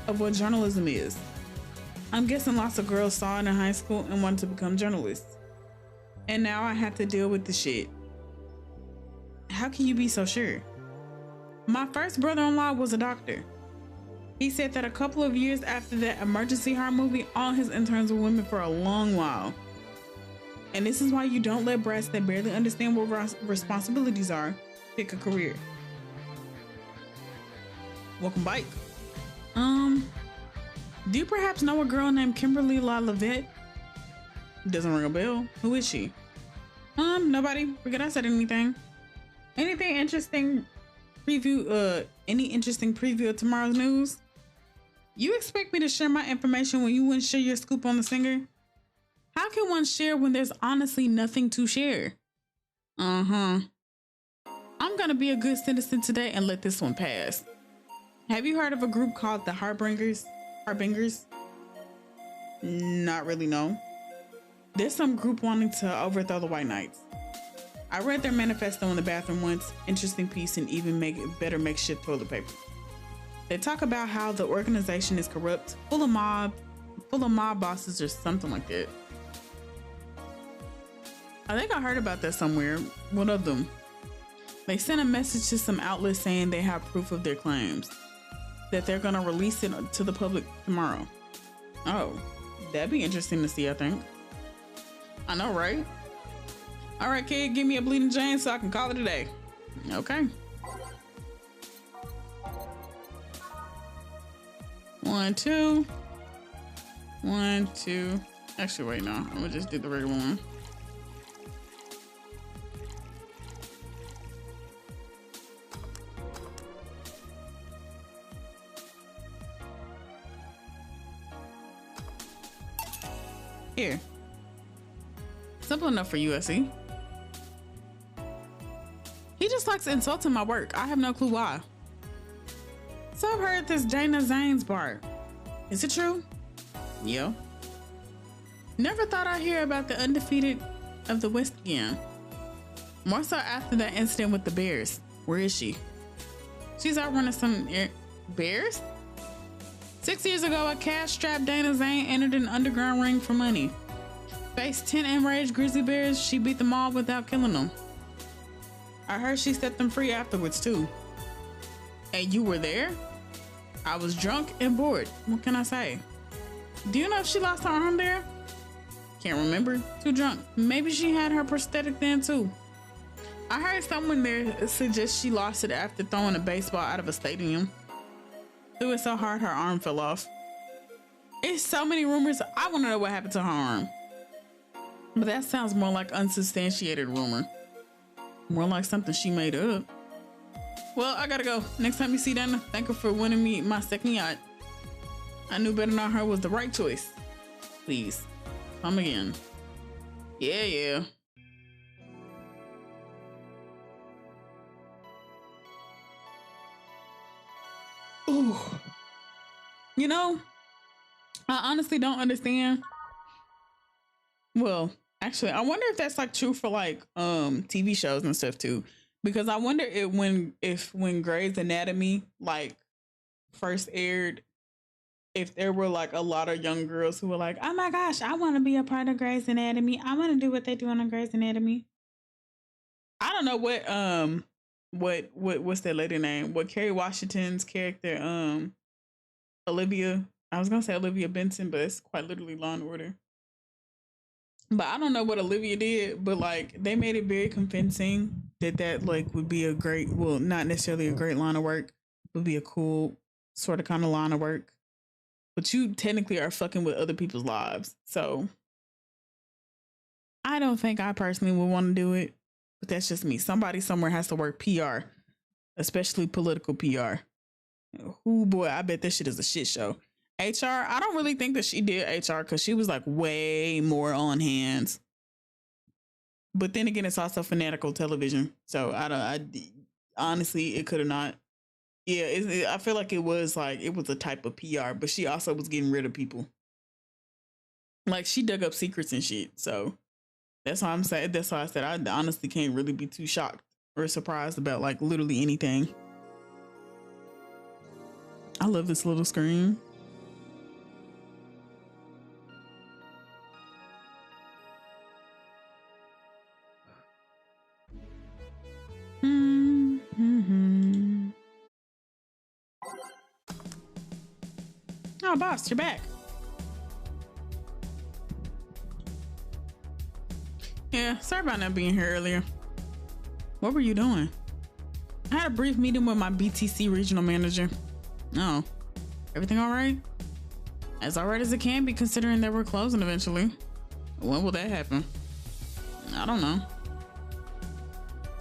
of what journalism is. I'm guessing lots of girls saw it in high school and wanted to become journalists. And now I have to deal with the shit. How can you be so sure? My first brother-in-law was a doctor. He said that a couple of years after that emergency heart movie, all his interns were women for a long while. And this is why you don't let brats that barely understand what responsibilities are pick a career. Welcome back. Do you perhaps know a girl named Kimberly LaLavette? Doesn't ring a bell. Who is she? Nobody. Forget I said anything. Anything interesting preview? Any interesting preview of tomorrow's news? You expect me to share my information when you wouldn't share your scoop on the singer? How can one share when there's honestly nothing to share? I'm gonna be a good citizen today and let this one pass. Have you heard of a group called the Harbingers? Not really, no. There's some group wanting to overthrow the White Knights. I read their manifesto in the bathroom once. Interesting piece and even make better makeshift toilet paper. They talk about how the organization is corrupt, full of mob bosses or something like that. I think I heard about that somewhere. One of them. They sent a message to some outlets saying they have proof of their claims, that they're gonna release it to the public tomorrow. Oh, that'd be interesting to see, I think. I know, right? All right, kid, give me a bleeding Jane so I can call it a day. Okay. 1, 2. 1, 2. Actually, wait, no. I'm gonna just do the regular one. Here. Simple enough for USC. He just likes insulting my work. I have no clue why. So I've heard this Jaina Zane's bar. Is it true? Yeah. Never thought I'd hear about the undefeated of the West again. More so after that incident with the Bears. Where is she? She's out running some Bears? 6 years ago, a cash-strapped Dana Zane entered an underground ring for money. Faced 10 enraged grizzly bears, she beat them all without killing them. I heard she set them free afterwards too. And you were there? I was drunk and bored. What can I say? Do you know if she lost her arm there? Can't remember. Too drunk. Maybe she had her prosthetic then too. I heard someone there suggest she lost it after throwing a baseball out of a stadium. Threw it so hard her arm fell off. It's so many rumors. I want to know what happened to her arm. But that sounds more like unsubstantiated rumor. More like something she made up. Well, I gotta go. Next time you see Dana, thank her for winning me my second yacht. I knew better than her was the right choice. Please, come again. Yeah. Ooh. You know, I honestly don't understand. Well, actually, I wonder if that's like true for like TV shows and stuff too. Because I wonder if when Grey's Anatomy like first aired, if there were like a lot of young girls who were like, oh my gosh, I want to be a part of Grey's Anatomy. I want to do what they're doing on Grey's Anatomy. I don't know what's that lady name? What Kerry Washington's character, Olivia. I was gonna say Olivia Benson, but it's quite literally Law and Order. But I don't know what Olivia did, but like they made it very convincing that like would be a great, well, not necessarily a great line of work, would be a cool sort of kind of line of work. But you technically are fucking with other people's lives. So I don't think I personally would want to do it, but that's just me. Somebody somewhere has to work PR, especially political PR. Oh boy, I bet this shit is a shit show. HR, I don't really think that she did HR because she was like way more on hands. But then again, it's also fanatical television. So I honestly, it could have not. Yeah, I feel like it was a type of PR, but she also was getting rid of people. Like she dug up secrets and shit. So that's why I'm saying, that's why I said I honestly can't really be too shocked or surprised about like literally anything. I love this little screen. Oh, boss, you're back. Yeah, sorry about not being here earlier. What were you doing? I had a brief meeting with my BTC regional manager. Oh, everything all right? As all right as it can be, considering that we're closing eventually. When will that happen? I don't know.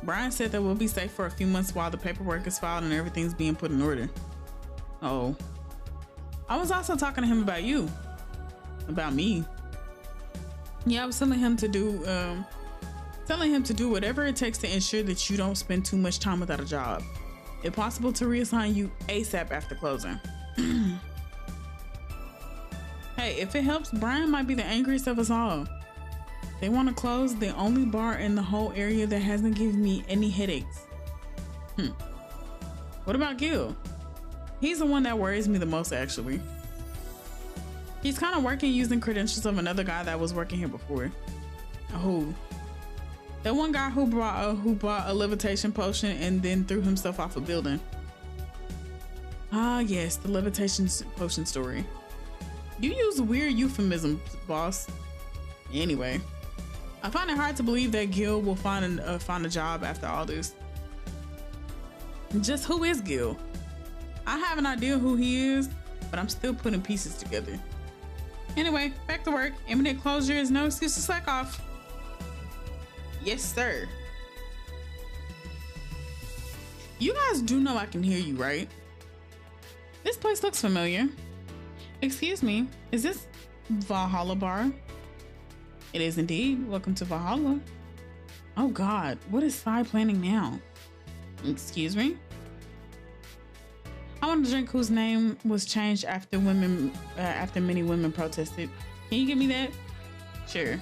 Brian said that we'll be safe for a few months while the paperwork is filed and everything's being put in order. Oh. I was also talking to him about you. About me. Yeah, I was telling him to do whatever it takes to ensure that you don't spend too much time without a job. If possible, to reassign you ASAP after closing. Hey, if it helps, Brian might be the angriest of us all. They want to close the only bar in the whole area that hasn't given me any headaches. What about Gil? He's the one that worries me the most, actually. He's kind of working using credentials of another guy that was working here before. Oh. That one guy who brought a levitation potion and then threw himself off a building. Ah, yes, the levitation potion story. You use weird euphemisms, boss. Anyway, I find it hard to believe that Gil will find a job after all this. Just who is Gil? I have an idea who he is, but I'm still putting pieces together. Anyway, back to work. Imminent closure is no excuse to slack off. Yes, sir. You guys do know I can hear you, right? This place looks familiar. Excuse me, is this Valhalla Bar? It is indeed. Welcome to Valhalla. Oh God, what is Sai planning now? Excuse me? I want a drink whose name was changed after many women protested. Can you give me that? Sure.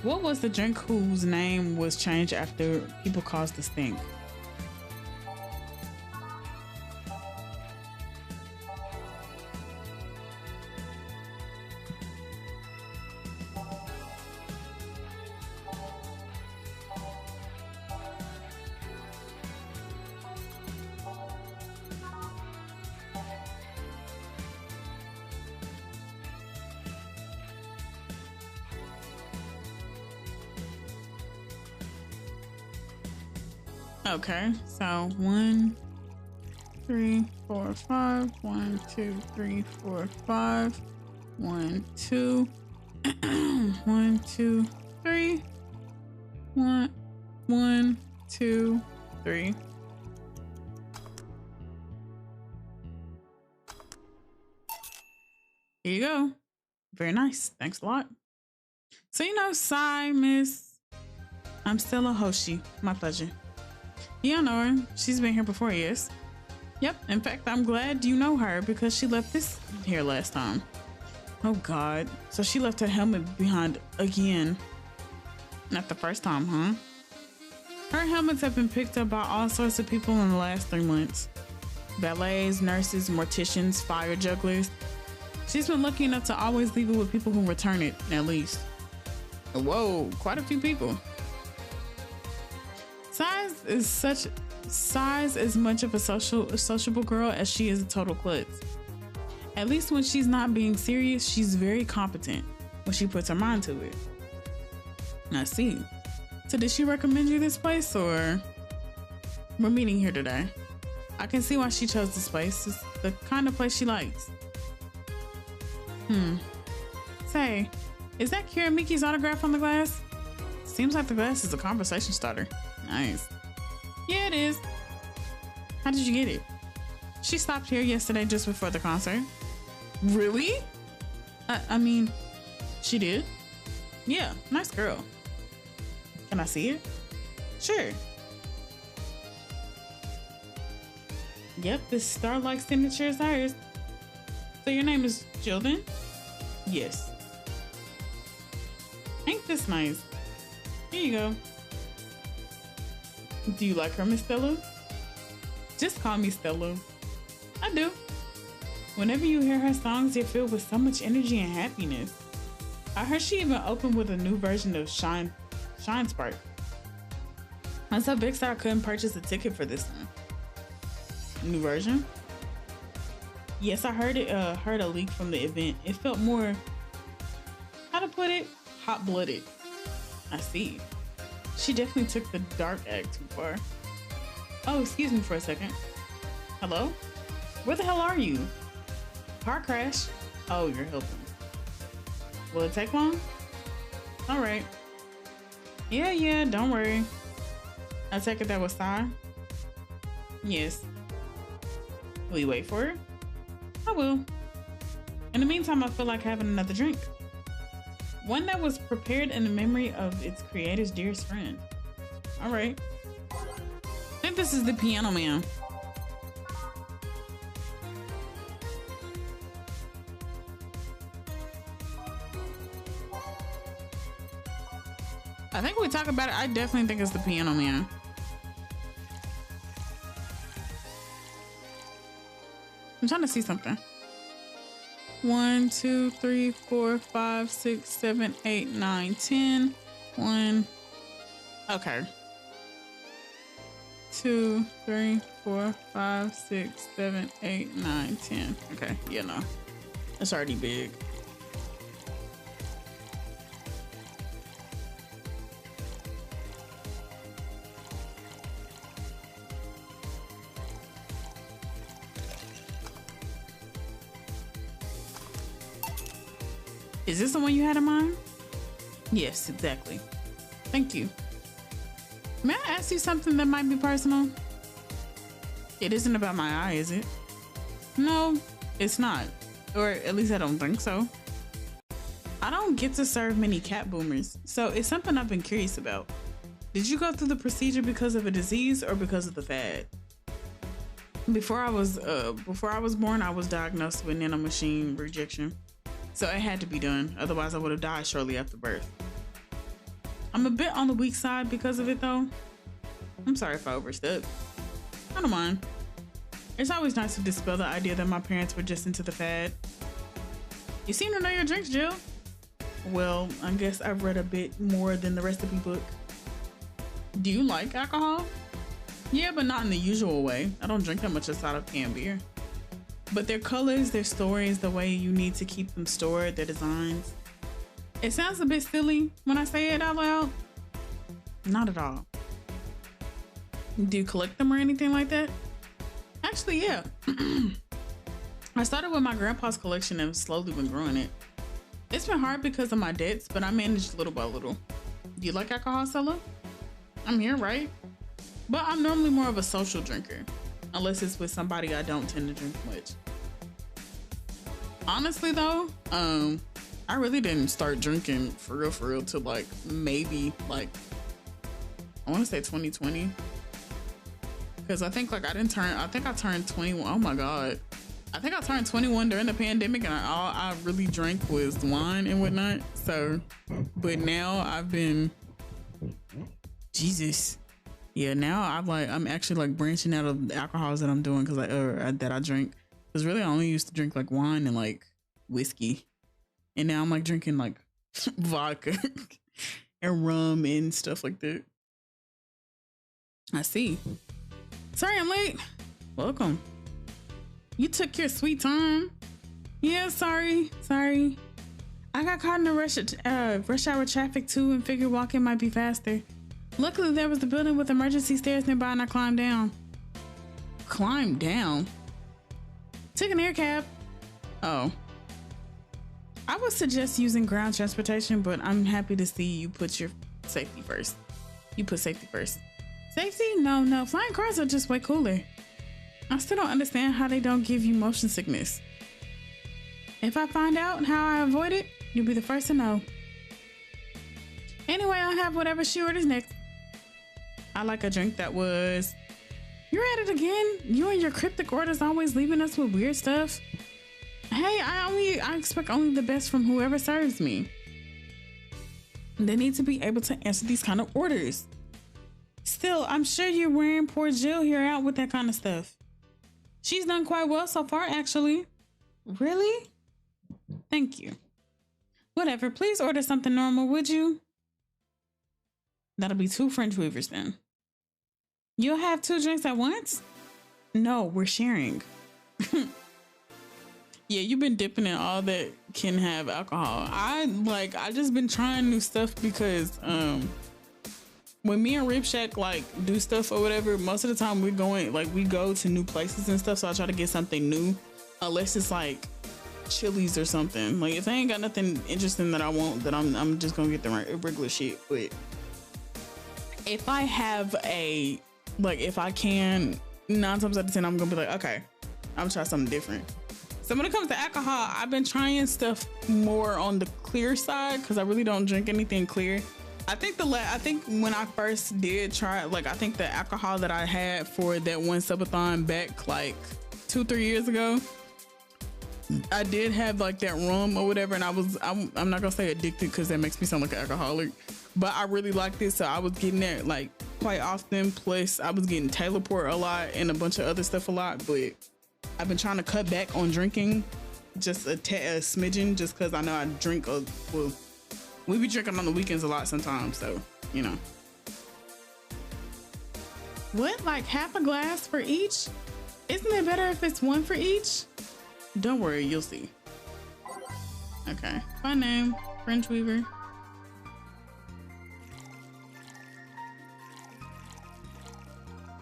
What was the drink whose name was changed after people caused the stink? Okay, so 1, 3, 4, 5. 1, 2, 3, 4, 5. 1, 2. 1, 2, 3. 1, 2, 3. Here you go. Very nice. Thanks a lot. So you know, Sai, Miss. I'm Stella Hoshi. My pleasure. Yeah, I know her. She's been here before, yes. Yep, in fact, I'm glad you know her because she left this here last time. Oh God, so she left her helmet behind again. Not the first time, huh? Her helmets have been picked up by all sorts of people in the last 3 months. Valets, nurses, morticians, fire jugglers. She's been lucky enough to always leave it with people who return it, at least. Whoa, quite a few people. Size is much of a sociable girl as she is a total klutz. At least when she's not being serious, she's very competent when she puts her mind to it. I see. So did she recommend you this place, or we're meeting here today? I can see why she chose this place. It's the kind of place she likes. Say, is that Kira Miki's autograph on the glass? Seems like the glass is a conversation starter. Nice. Yeah, it is. How did you get it? She stopped here yesterday just before the concert. Really? I mean, she did. Yeah, nice girl. Can I see it? Sure. Yep, this star-like signature is hers. So your name is Jilden? Yes. Ain't this nice? Here you go. Do you like her, Miss Stella? Just call me Stella. I do. Whenever you hear her songs, you're filled with so much energy and happiness. I heard she even opened with a new version of Shine Spark. I'm so vexed that I couldn't purchase a ticket for this one. New version? Yes, I heard a leak from the event. It felt more, how to put it, hot-blooded. I see. She definitely took the dark act too far. Oh, excuse me for a second. Hello? Where the hell are you? Car crash? Oh, you're helping. Will it take long? All right. Yeah, don't worry. I take it that was Sai? Yes. Will you wait for her? I will. In the meantime, I feel like having another drink. One that was prepared in the memory of its creator's dearest friend. All right. I think this is the Piano Man. I think we talk about it. I definitely think it's the Piano Man. I'm trying to see something. 1, 2, 3, 4, 5, 6, 7, 8, 9, 10. 1, Okay. 2, 3, 4, 5, 6, 7, 8, 9, 10. Okay, yeah, no. That's already big. Is this the one you had in mind? Yes, exactly. Thank you. May I ask you something that might be personal? It isn't about my eye, is it? No, it's not. Or at least I don't think so. I don't get to serve many cat boomers, so it's something I've been curious about. Did you go through the procedure because of a disease or because of the fad? Before I was born, I was diagnosed with nanomachine rejection. So it had to be done, otherwise I would have died shortly after birth. I'm a bit on the weak side because of it though. I'm sorry if I overstepped. I don't mind. It's always nice to dispel the idea that my parents were just into the fad. You seem to know your drinks, Jill. Well, I guess I've read a bit more than the rest of the book. Do you like alcohol? Yeah, but not in the usual way. I don't drink that much outside of canned beer. But their colors, their stories, the way you need to keep them stored, their designs. It sounds a bit silly when I say it out loud. Not at all. Do you collect them or anything like that? Actually, yeah. I started with my grandpa's collection and slowly been growing it. It's been hard because of my debts, but I managed little by little. Do you like alcohol, Stella? I'm here, right? But I'm normally more of a social drinker, unless it's with somebody I don't tend to drink much. Honestly though, I really didn't start drinking for real till like maybe like I want to say 2020, because I think I turned 21. Oh my god, I think I turned 21 during the pandemic, and all I really drank was wine and whatnot. So, but now I've been Jesus. Yeah, now I'm actually like branching out of the alcohols that I'm doing that I drink. Because really I only used to drink like wine and like whiskey. And now I'm like drinking like vodka and rum and stuff like that. I see. Sorry I'm late. Welcome. You took your sweet time. Yeah, sorry. I got caught in the rush hour traffic too and figured walking might be faster. Luckily, there was a building with emergency stairs nearby and I climbed down. Climbed down? Took an air cab. Oh. I would suggest using ground transportation, but I'm happy to see you put your safety first. You put safety first. Safety? No. Flying cars are just way cooler. I still don't understand how they don't give you motion sickness. If I find out how I avoid it, you'll be the first to know. Anyway, I'll have whatever she orders next. I like a drink that was... You're at it again? You and your cryptic orders always leaving us with weird stuff? Hey, I expect only the best from whoever serves me. They need to be able to answer these kind of orders. Still, I'm sure you're wearing poor Jill here out with that kind of stuff. She's done quite well so far, actually. Really? Thank you. Whatever, please order something normal, would you? That'll be 2 French weavers then. You'll have 2 drinks at once? No, we're sharing. Yeah, you've been dipping in all that can have alcohol. I just been trying new stuff because when me and Rib Shack do stuff or whatever, most of the time we go to new places and stuff, so I try to get something new, unless it's like Chili's or something. Like if I ain't got nothing interesting that I want, then I'm just gonna get the regular shit. But if I have if I can, 9 times out of 10 I'm gonna be like, okay, I'm gonna try something different. So when it comes to alcohol, I've been trying stuff more on the clear side because I really don't drink anything clear. I think when I first did try, I think the alcohol that I had for that one subathon back 2-3 years ago, I did have that rum or whatever, and I'm not gonna say addicted because that makes me sound like an alcoholic, but I really liked it, so I was getting that quite often. Plus I was getting Taylor Port a lot and a bunch of other stuff a lot, but I've been trying to cut back on drinking just a smidgen, just because I know I drink we be drinking on the weekends a lot sometimes, so you know. What? Like half a glass for each? Isn't it better if it's one for each? Don't worry, you'll see. Okay. My name, French Weaver.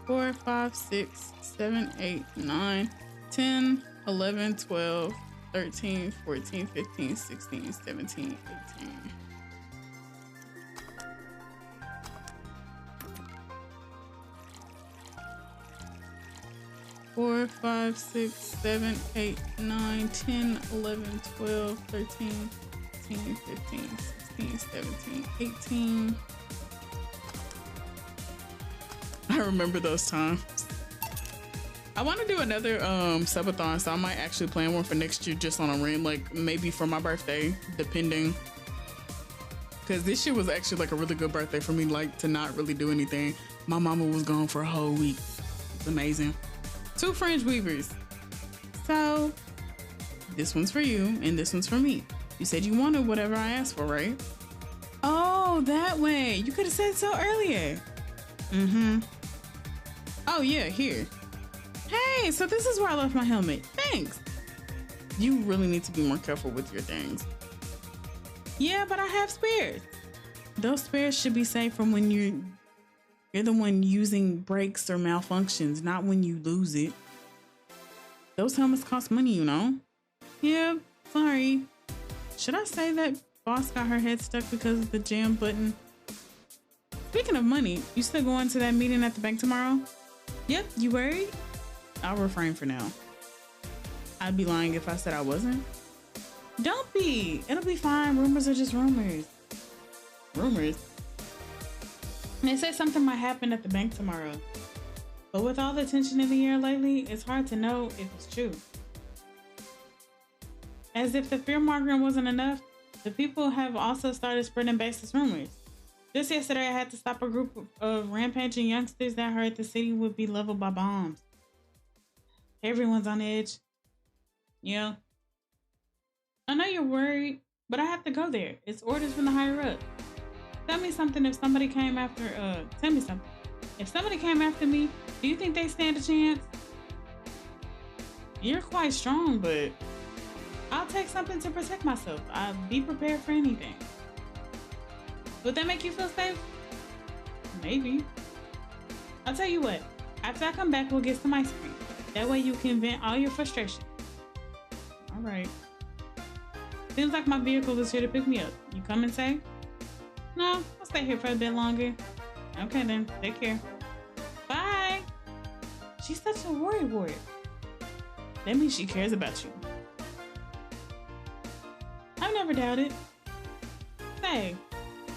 Four, 5, 6, 7, 8, 9, 10, 11, 12, 13, 14, 15, 16, 17, 18. Four, 5, 6, 7, 8, 9, 10, 11, 12, 13, 14, 15, 16, 17, 18. I remember those times. I want to do another subathon, so I might actually plan one for next year just on a whim, like maybe for my birthday, depending. Because this year was actually like a really good birthday for me, like to not really do anything. My mama was gone for a whole week. It's amazing. 2 French Weavers. So this one's for you and this one's for me. You said you wanted whatever I asked for, right? Oh, that way. You could have said so earlier. Mm-hmm. Oh yeah, here. Hey, so this is where I left my helmet. Thanks. You really need to be more careful with your things. Yeah, but I have spares. Those spares should be saved from when you're the one using brakes or malfunctions, not when you lose it. Those helmets cost money, you know? Yeah, sorry. Should I say that boss got her head stuck because of the jam button? Speaking of money, you still going to that meeting at the bank tomorrow? Yep, you worried? I'll refrain for now. I'd be lying if I said I wasn't. Don't be. It'll be fine. Rumors are just rumors. Rumors? They say something might happen at the bank tomorrow. But with all the tension in the air lately, it's hard to know if it's true. As if the fear-mongering wasn't enough, the people have also started spreading baseless rumors. Just yesterday, I had to stop a group of rampaging youngsters that heard the city would be leveled by bombs. Everyone's on edge. Yeah. I know you're worried, but I have to go there. It's orders from the higher up. Tell me something if somebody came after, tell me something. If somebody came after me, do you think they stand a chance? You're quite strong, but I'll take something to protect myself. I'll be prepared for anything. Would that make you feel safe? Maybe. I'll tell you what, after I come back, we'll get some ice cream. That way you can vent all your frustration. All right. Seems like my vehicle is here to pick me up. You come and say? No, I'll stay here for a bit longer. Okay then, take care. Bye. She's such a worry wart. That means she cares about you. I've never doubted. Say,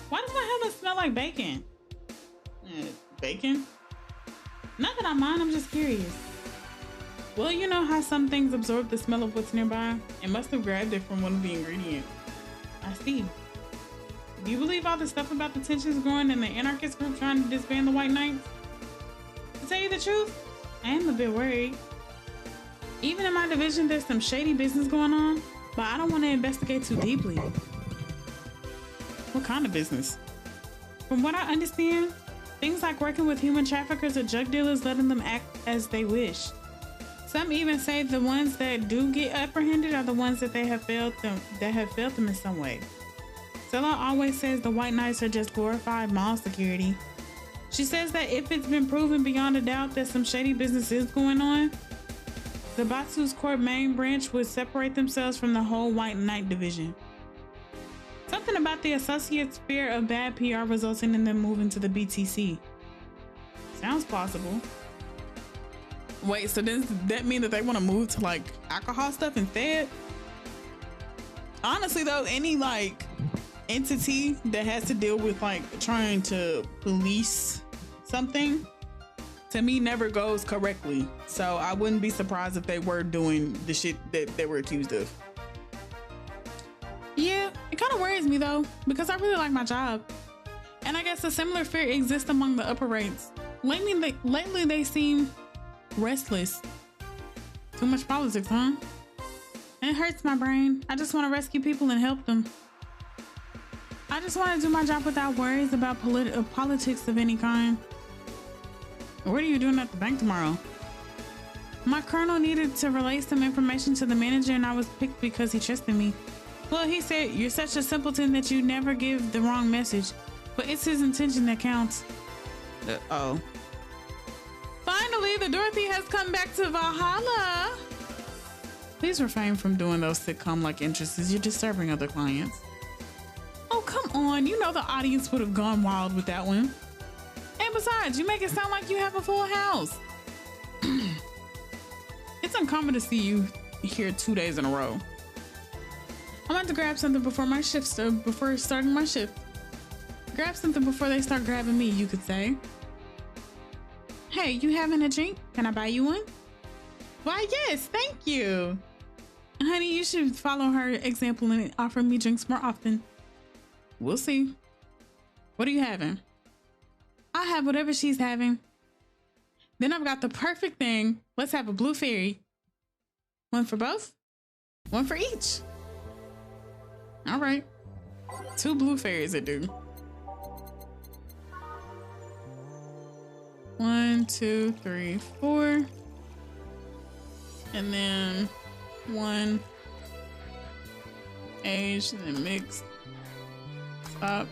why does my helmet smell like bacon? Bacon? Not that I mind, I'm just curious. Well, you know how some things absorb the smell of what's nearby? It must have grabbed it from one of the ingredients. I see. Do you believe all the stuff about the tensions growing in the anarchist group trying to disband the White Knights? To tell you the truth, I am a bit worried. Even in my division, there's some shady business going on, but I don't want to investigate too deeply. What kind of business? From what I understand, things like working with human traffickers or drug dealers, letting them act as they wish. Some even say the ones that do get apprehended are the ones that have failed them in some way. Stella always says the White Knights are just glorified mall security. She says that if it's been proven beyond a doubt that some shady business is going on, the Batsu's Court main branch would separate themselves from the whole White Knight division. Something about the associates' fear of bad PR resulting in them moving to the BTC. Sounds plausible. Wait, so does that mean that they want to move to like alcohol stuff instead? Honestly though, any like entity that has to deal with like trying to police something, to me never goes correctly. So I wouldn't be surprised if they were doing the shit that they were accused of. Yeah, it kind of worries me though, because I really like my job. And I guess a similar fear exists among the upper ranks. Lately they seem restless. Too much politics, huh? It hurts my brain. I just want to rescue people and help them. I just want to do my job without worries about politics of any kind. What are you doing at the bank tomorrow? My colonel needed to relay some information to the manager and I was picked because he trusted me. Well, he said, you're such a simpleton that you never give the wrong message, but it's his intention that counts. Oh. Finally, the Dorothy has come back to Valhalla. Please refrain from doing those sitcom-like entrances. You're disturbing other clients. Oh, come on. You know the audience would have gone wild with that one. And besides, you make it sound like you have a full house. It's uncommon to see you here 2 days in a row. I want to grab something before my shift, before starting my shift. Grab something before they start grabbing me, you could say. Hey, you having a drink? Can I buy you one? Why, yes, thank you. Honey, you should follow her example and offer me drinks more often. We'll see. What are you having? I'll have whatever she's having. Then I've got the perfect thing. Let's have a blue fairy. One for both? One for each. All right. 2 blue fairies it do. 1, 2, 3, 4. And then 1 aged and then mixed. Stop.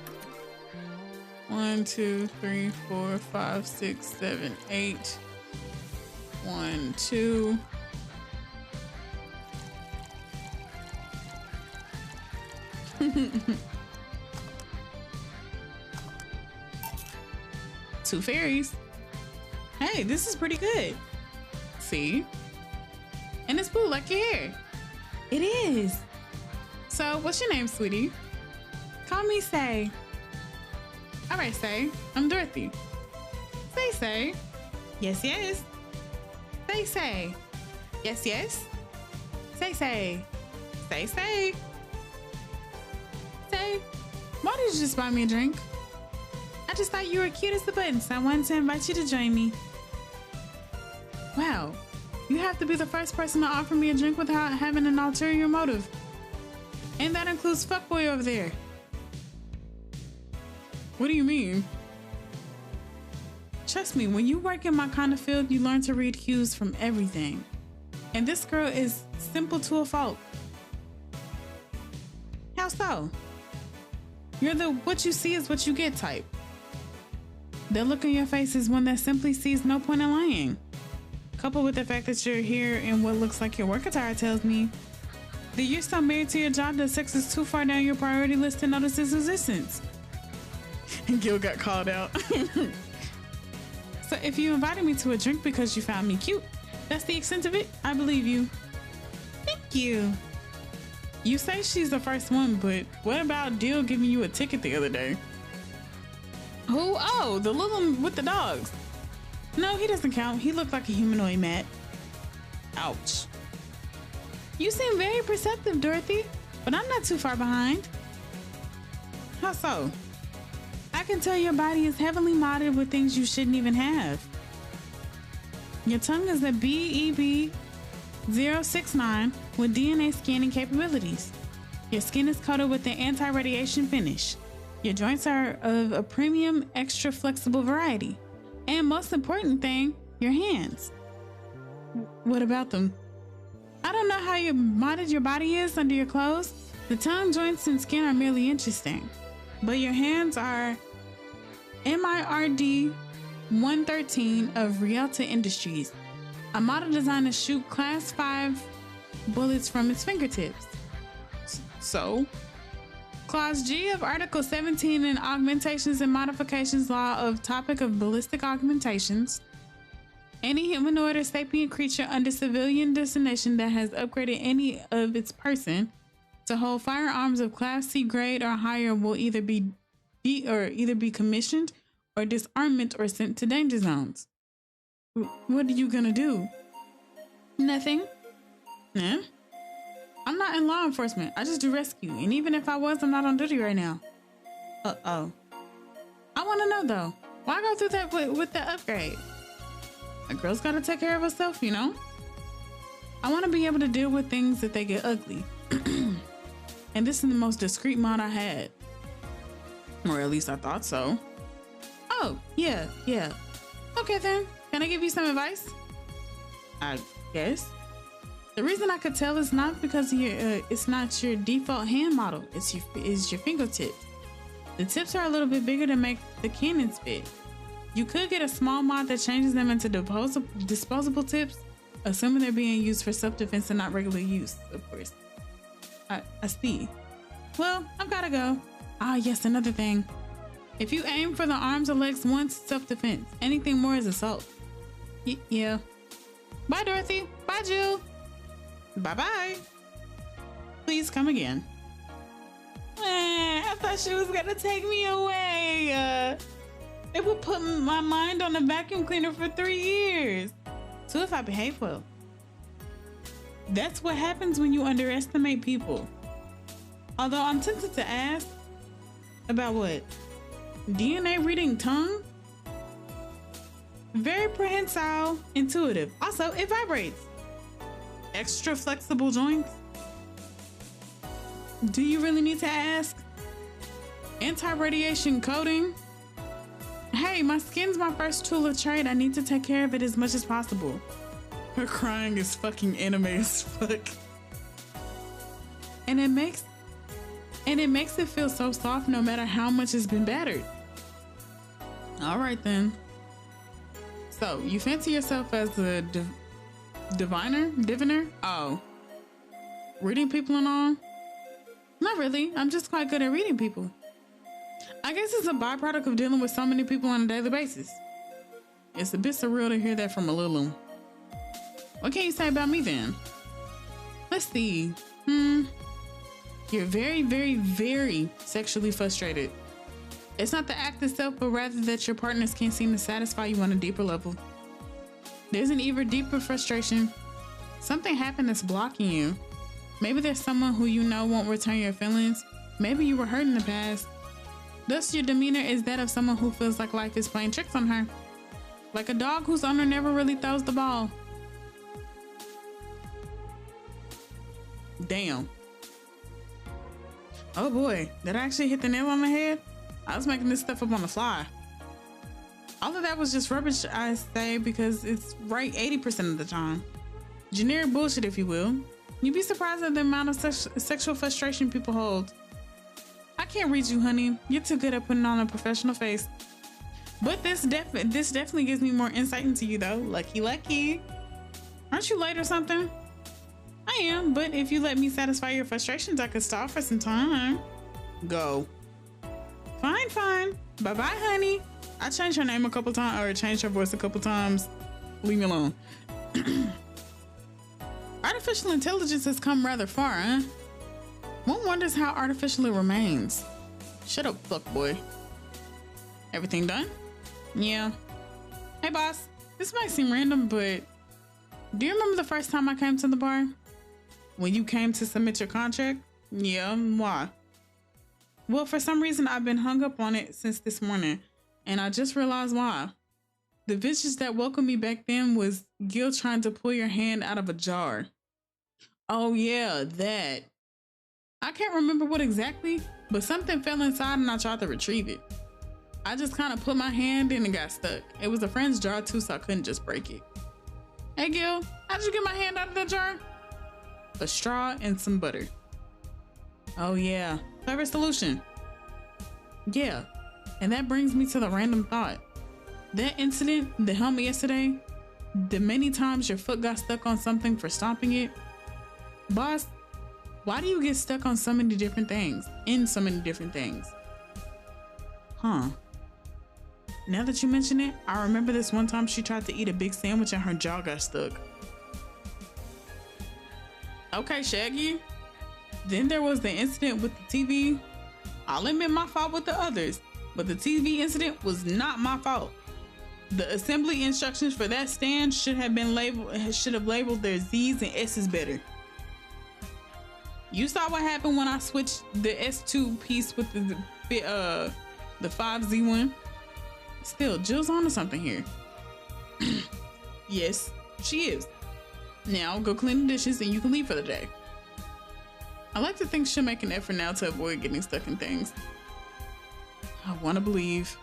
1, 2, 3, 4, 5, 6, 7, 8. 1, 2. Two fairies. Hey, this is pretty good. See? And it's blue like your hair. It is. So, what's your name, sweetie? Call me Say. All right, Say. I'm Dorothy. Say. Yes, yes. Say. Yes, yes. Say. Say. Say, why did you just buy me a drink? I just thought you were cute as the button, so I wanted to invite you to join me. Wow, you have to be the first person to offer me a drink without having an ulterior motive. And that includes fuckboy over there. What do you mean? Trust me, when you work in my kind of field, you learn to read cues from everything. And this girl is simple to a fault. How so? You're the what you see is what you get type. The look on your face is one that simply sees no point in lying. Coupled with the fact that you're here in what looks like your work attire tells me that you're so married to your job that sex is too far down your priority list to notice its existence. And Gil got called out. So if you invited me to a drink because you found me cute, that's the extent of it, I believe you. Thank you. You say she's the first one, but what about Dill giving you a ticket the other day? Who? Oh, the little one with the dogs. No, he doesn't count. He looked like a humanoid, Matt. Ouch. You seem very perceptive, Dorothy, but I'm not too far behind. How so? I can tell your body is heavily modded with things you shouldn't even have. Your tongue is a BEB069 with DNA scanning capabilities. Your skin is coated with an anti-radiation finish. Your joints are of a premium, extra flexible variety. And most important thing, your hands. What about them? I don't know how modded your body is under your clothes. The tongue, joints, and skin are merely interesting. But your hands are MIRD 113 of Rialta Industries, a model designed to shoot Class 5 bullets from its fingertips. So, Clause G of Article 17 in Augmentations and Modifications Law of Topic of Ballistic Augmentations. Any humanoid or sapient creature under civilian designation that has upgraded any of its person to hold firearms of Class C grade or higher will either be commissioned or disarmament or sent to danger zones. What are you gonna do? Nothing. Nah. I'm not in law enforcement. I just do rescue. And even if I was, I'm not on duty right now. Uh-oh. I want to know though, why go through that with the upgrade? A girl's got to take care of herself, you know? I want to be able to deal with things if they get ugly. And this is the most discreet mod I had. Or at least I thought so. Oh, yeah. Okay then. Can I give you some advice? I guess. The reason I could tell is not because it's not your default hand model. It's your fingertips. The tips are a little bit bigger to make the cannons fit. You could get a small mod that changes them into disposable tips, assuming they're being used for self-defense and not regular use, of course. I see. Well, I've gotta go. Ah, yes, another thing. If you aim for the arms or legs once, self-defense. Anything more is assault. Yeah. Bye, Dorothy. Bye, Jill. Bye-bye. Please come again. I thought she was gonna take me away. It would put my mind on a vacuum cleaner for 3 years. So if I behave well. That's what happens when you underestimate people. Although I'm tempted to ask about what? DNA reading tongue? Very prehensile, intuitive. Also, it vibrates. Extra flexible joints. Do you really need to ask? Anti-radiation coating. Hey, my skin's my first tool of trade. I need to take care of it as much as possible. Her crying is fucking anime as fuck. And it makes it feel so soft no matter how much it's been battered. All right then. So, you fancy yourself as a diviner? Oh. Reading people and all? Not really. I'm just quite good at reading people. I guess it's a byproduct of dealing with so many people on a daily basis. It's a bit surreal to hear that from a Lulu. What can you say about me then? Let's see. You're very, very, very sexually frustrated. It's not the act itself, but rather that your partners can't seem to satisfy you on a deeper level. There's an even deeper frustration. Something happened that's blocking you. Maybe there's someone who you know won't return your feelings. Maybe you were hurt in the past. Thus, your demeanor is that of someone who feels like life is playing tricks on her. Like a dog whose owner never really throws the ball. Damn. Oh boy, did I actually hit the nail on the head? I was making this stuff up on the fly. All of that was just rubbish, I say, because it's right 80% of the time. Generic bullshit, if you will. You'd be surprised at the amount of sexual frustration people hold. I can't read you, honey. You're too good at putting on a professional face. But this definitely gives me more insight into you, though. Lucky. Aren't you late or something? I am, but if you let me satisfy your frustrations, I could stall for some time. Go. Fine. Bye-bye, honey. I changed her name a couple times, or changed her voice a couple times. Leave me alone. Artificial intelligence has come rather far, huh? One wonders how artificial it remains. Shut up, fuckboy. Everything done? Yeah. Hey, boss. This might seem random, but do you remember the first time I came to the bar? When you came to submit your contract? Yeah, why? Well, for some reason, I've been hung up on it since this morning, and I just realized why. The visage that welcomed me back then was Gil trying to pull your hand out of a jar. Oh yeah, that. I can't remember what exactly, but something fell inside and I tried to retrieve it. I just kind of put my hand in and got stuck. It was a friend's jar too, so I couldn't just break it. Hey Gil, how'd you get my hand out of that jar? A straw and some butter. Oh yeah, clever solution. Yeah, and that brings me to the random thought. That incident that helped me yesterday, the many times your foot got stuck on something for stomping it. Boss, why do you get stuck on so many different things, in so many different things? Huh. Now that you mention it, I remember this one time she tried to eat a big sandwich and her jaw got stuck. Okay, Shaggy. Then there was the incident with the TV. I'll admit my fault with the others, but the TV incident was not my fault. The assembly instructions for that stand should have labeled their Z's and S's better. You saw what happened when I switched the S2 piece with the 5Z1. Still, Jill's onto something here. Yes, she is. Now go clean the dishes and you can leave for the day. I like to think she'll make an effort now to avoid getting stuck in things. I want to believe.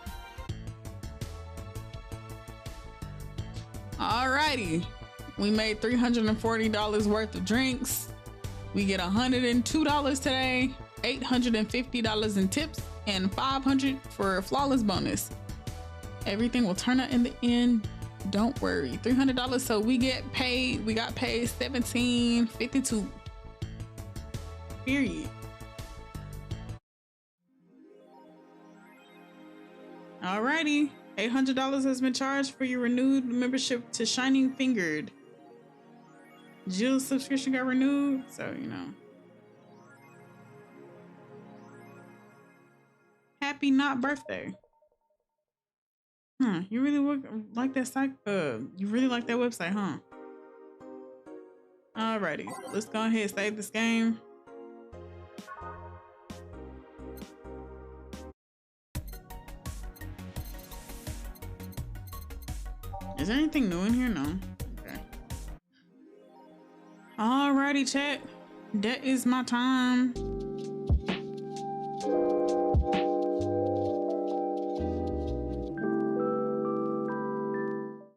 Alrighty. We made $340 worth of drinks. We get $102 today, $850 in tips, and $500 for a flawless bonus. Everything will turn out in the end. Don't worry. $300. So we got paid $17.52. Period. Alrighty. $800 has been charged for your renewed membership to Shining Fingered. Jill's subscription got renewed, so you know. Happy not birthday. Huh, you really like that site? You really like that website, huh? Alrighty, let's go ahead and save this game. Is there anything new in here? No. Okay. Alrighty, chat. That is my time.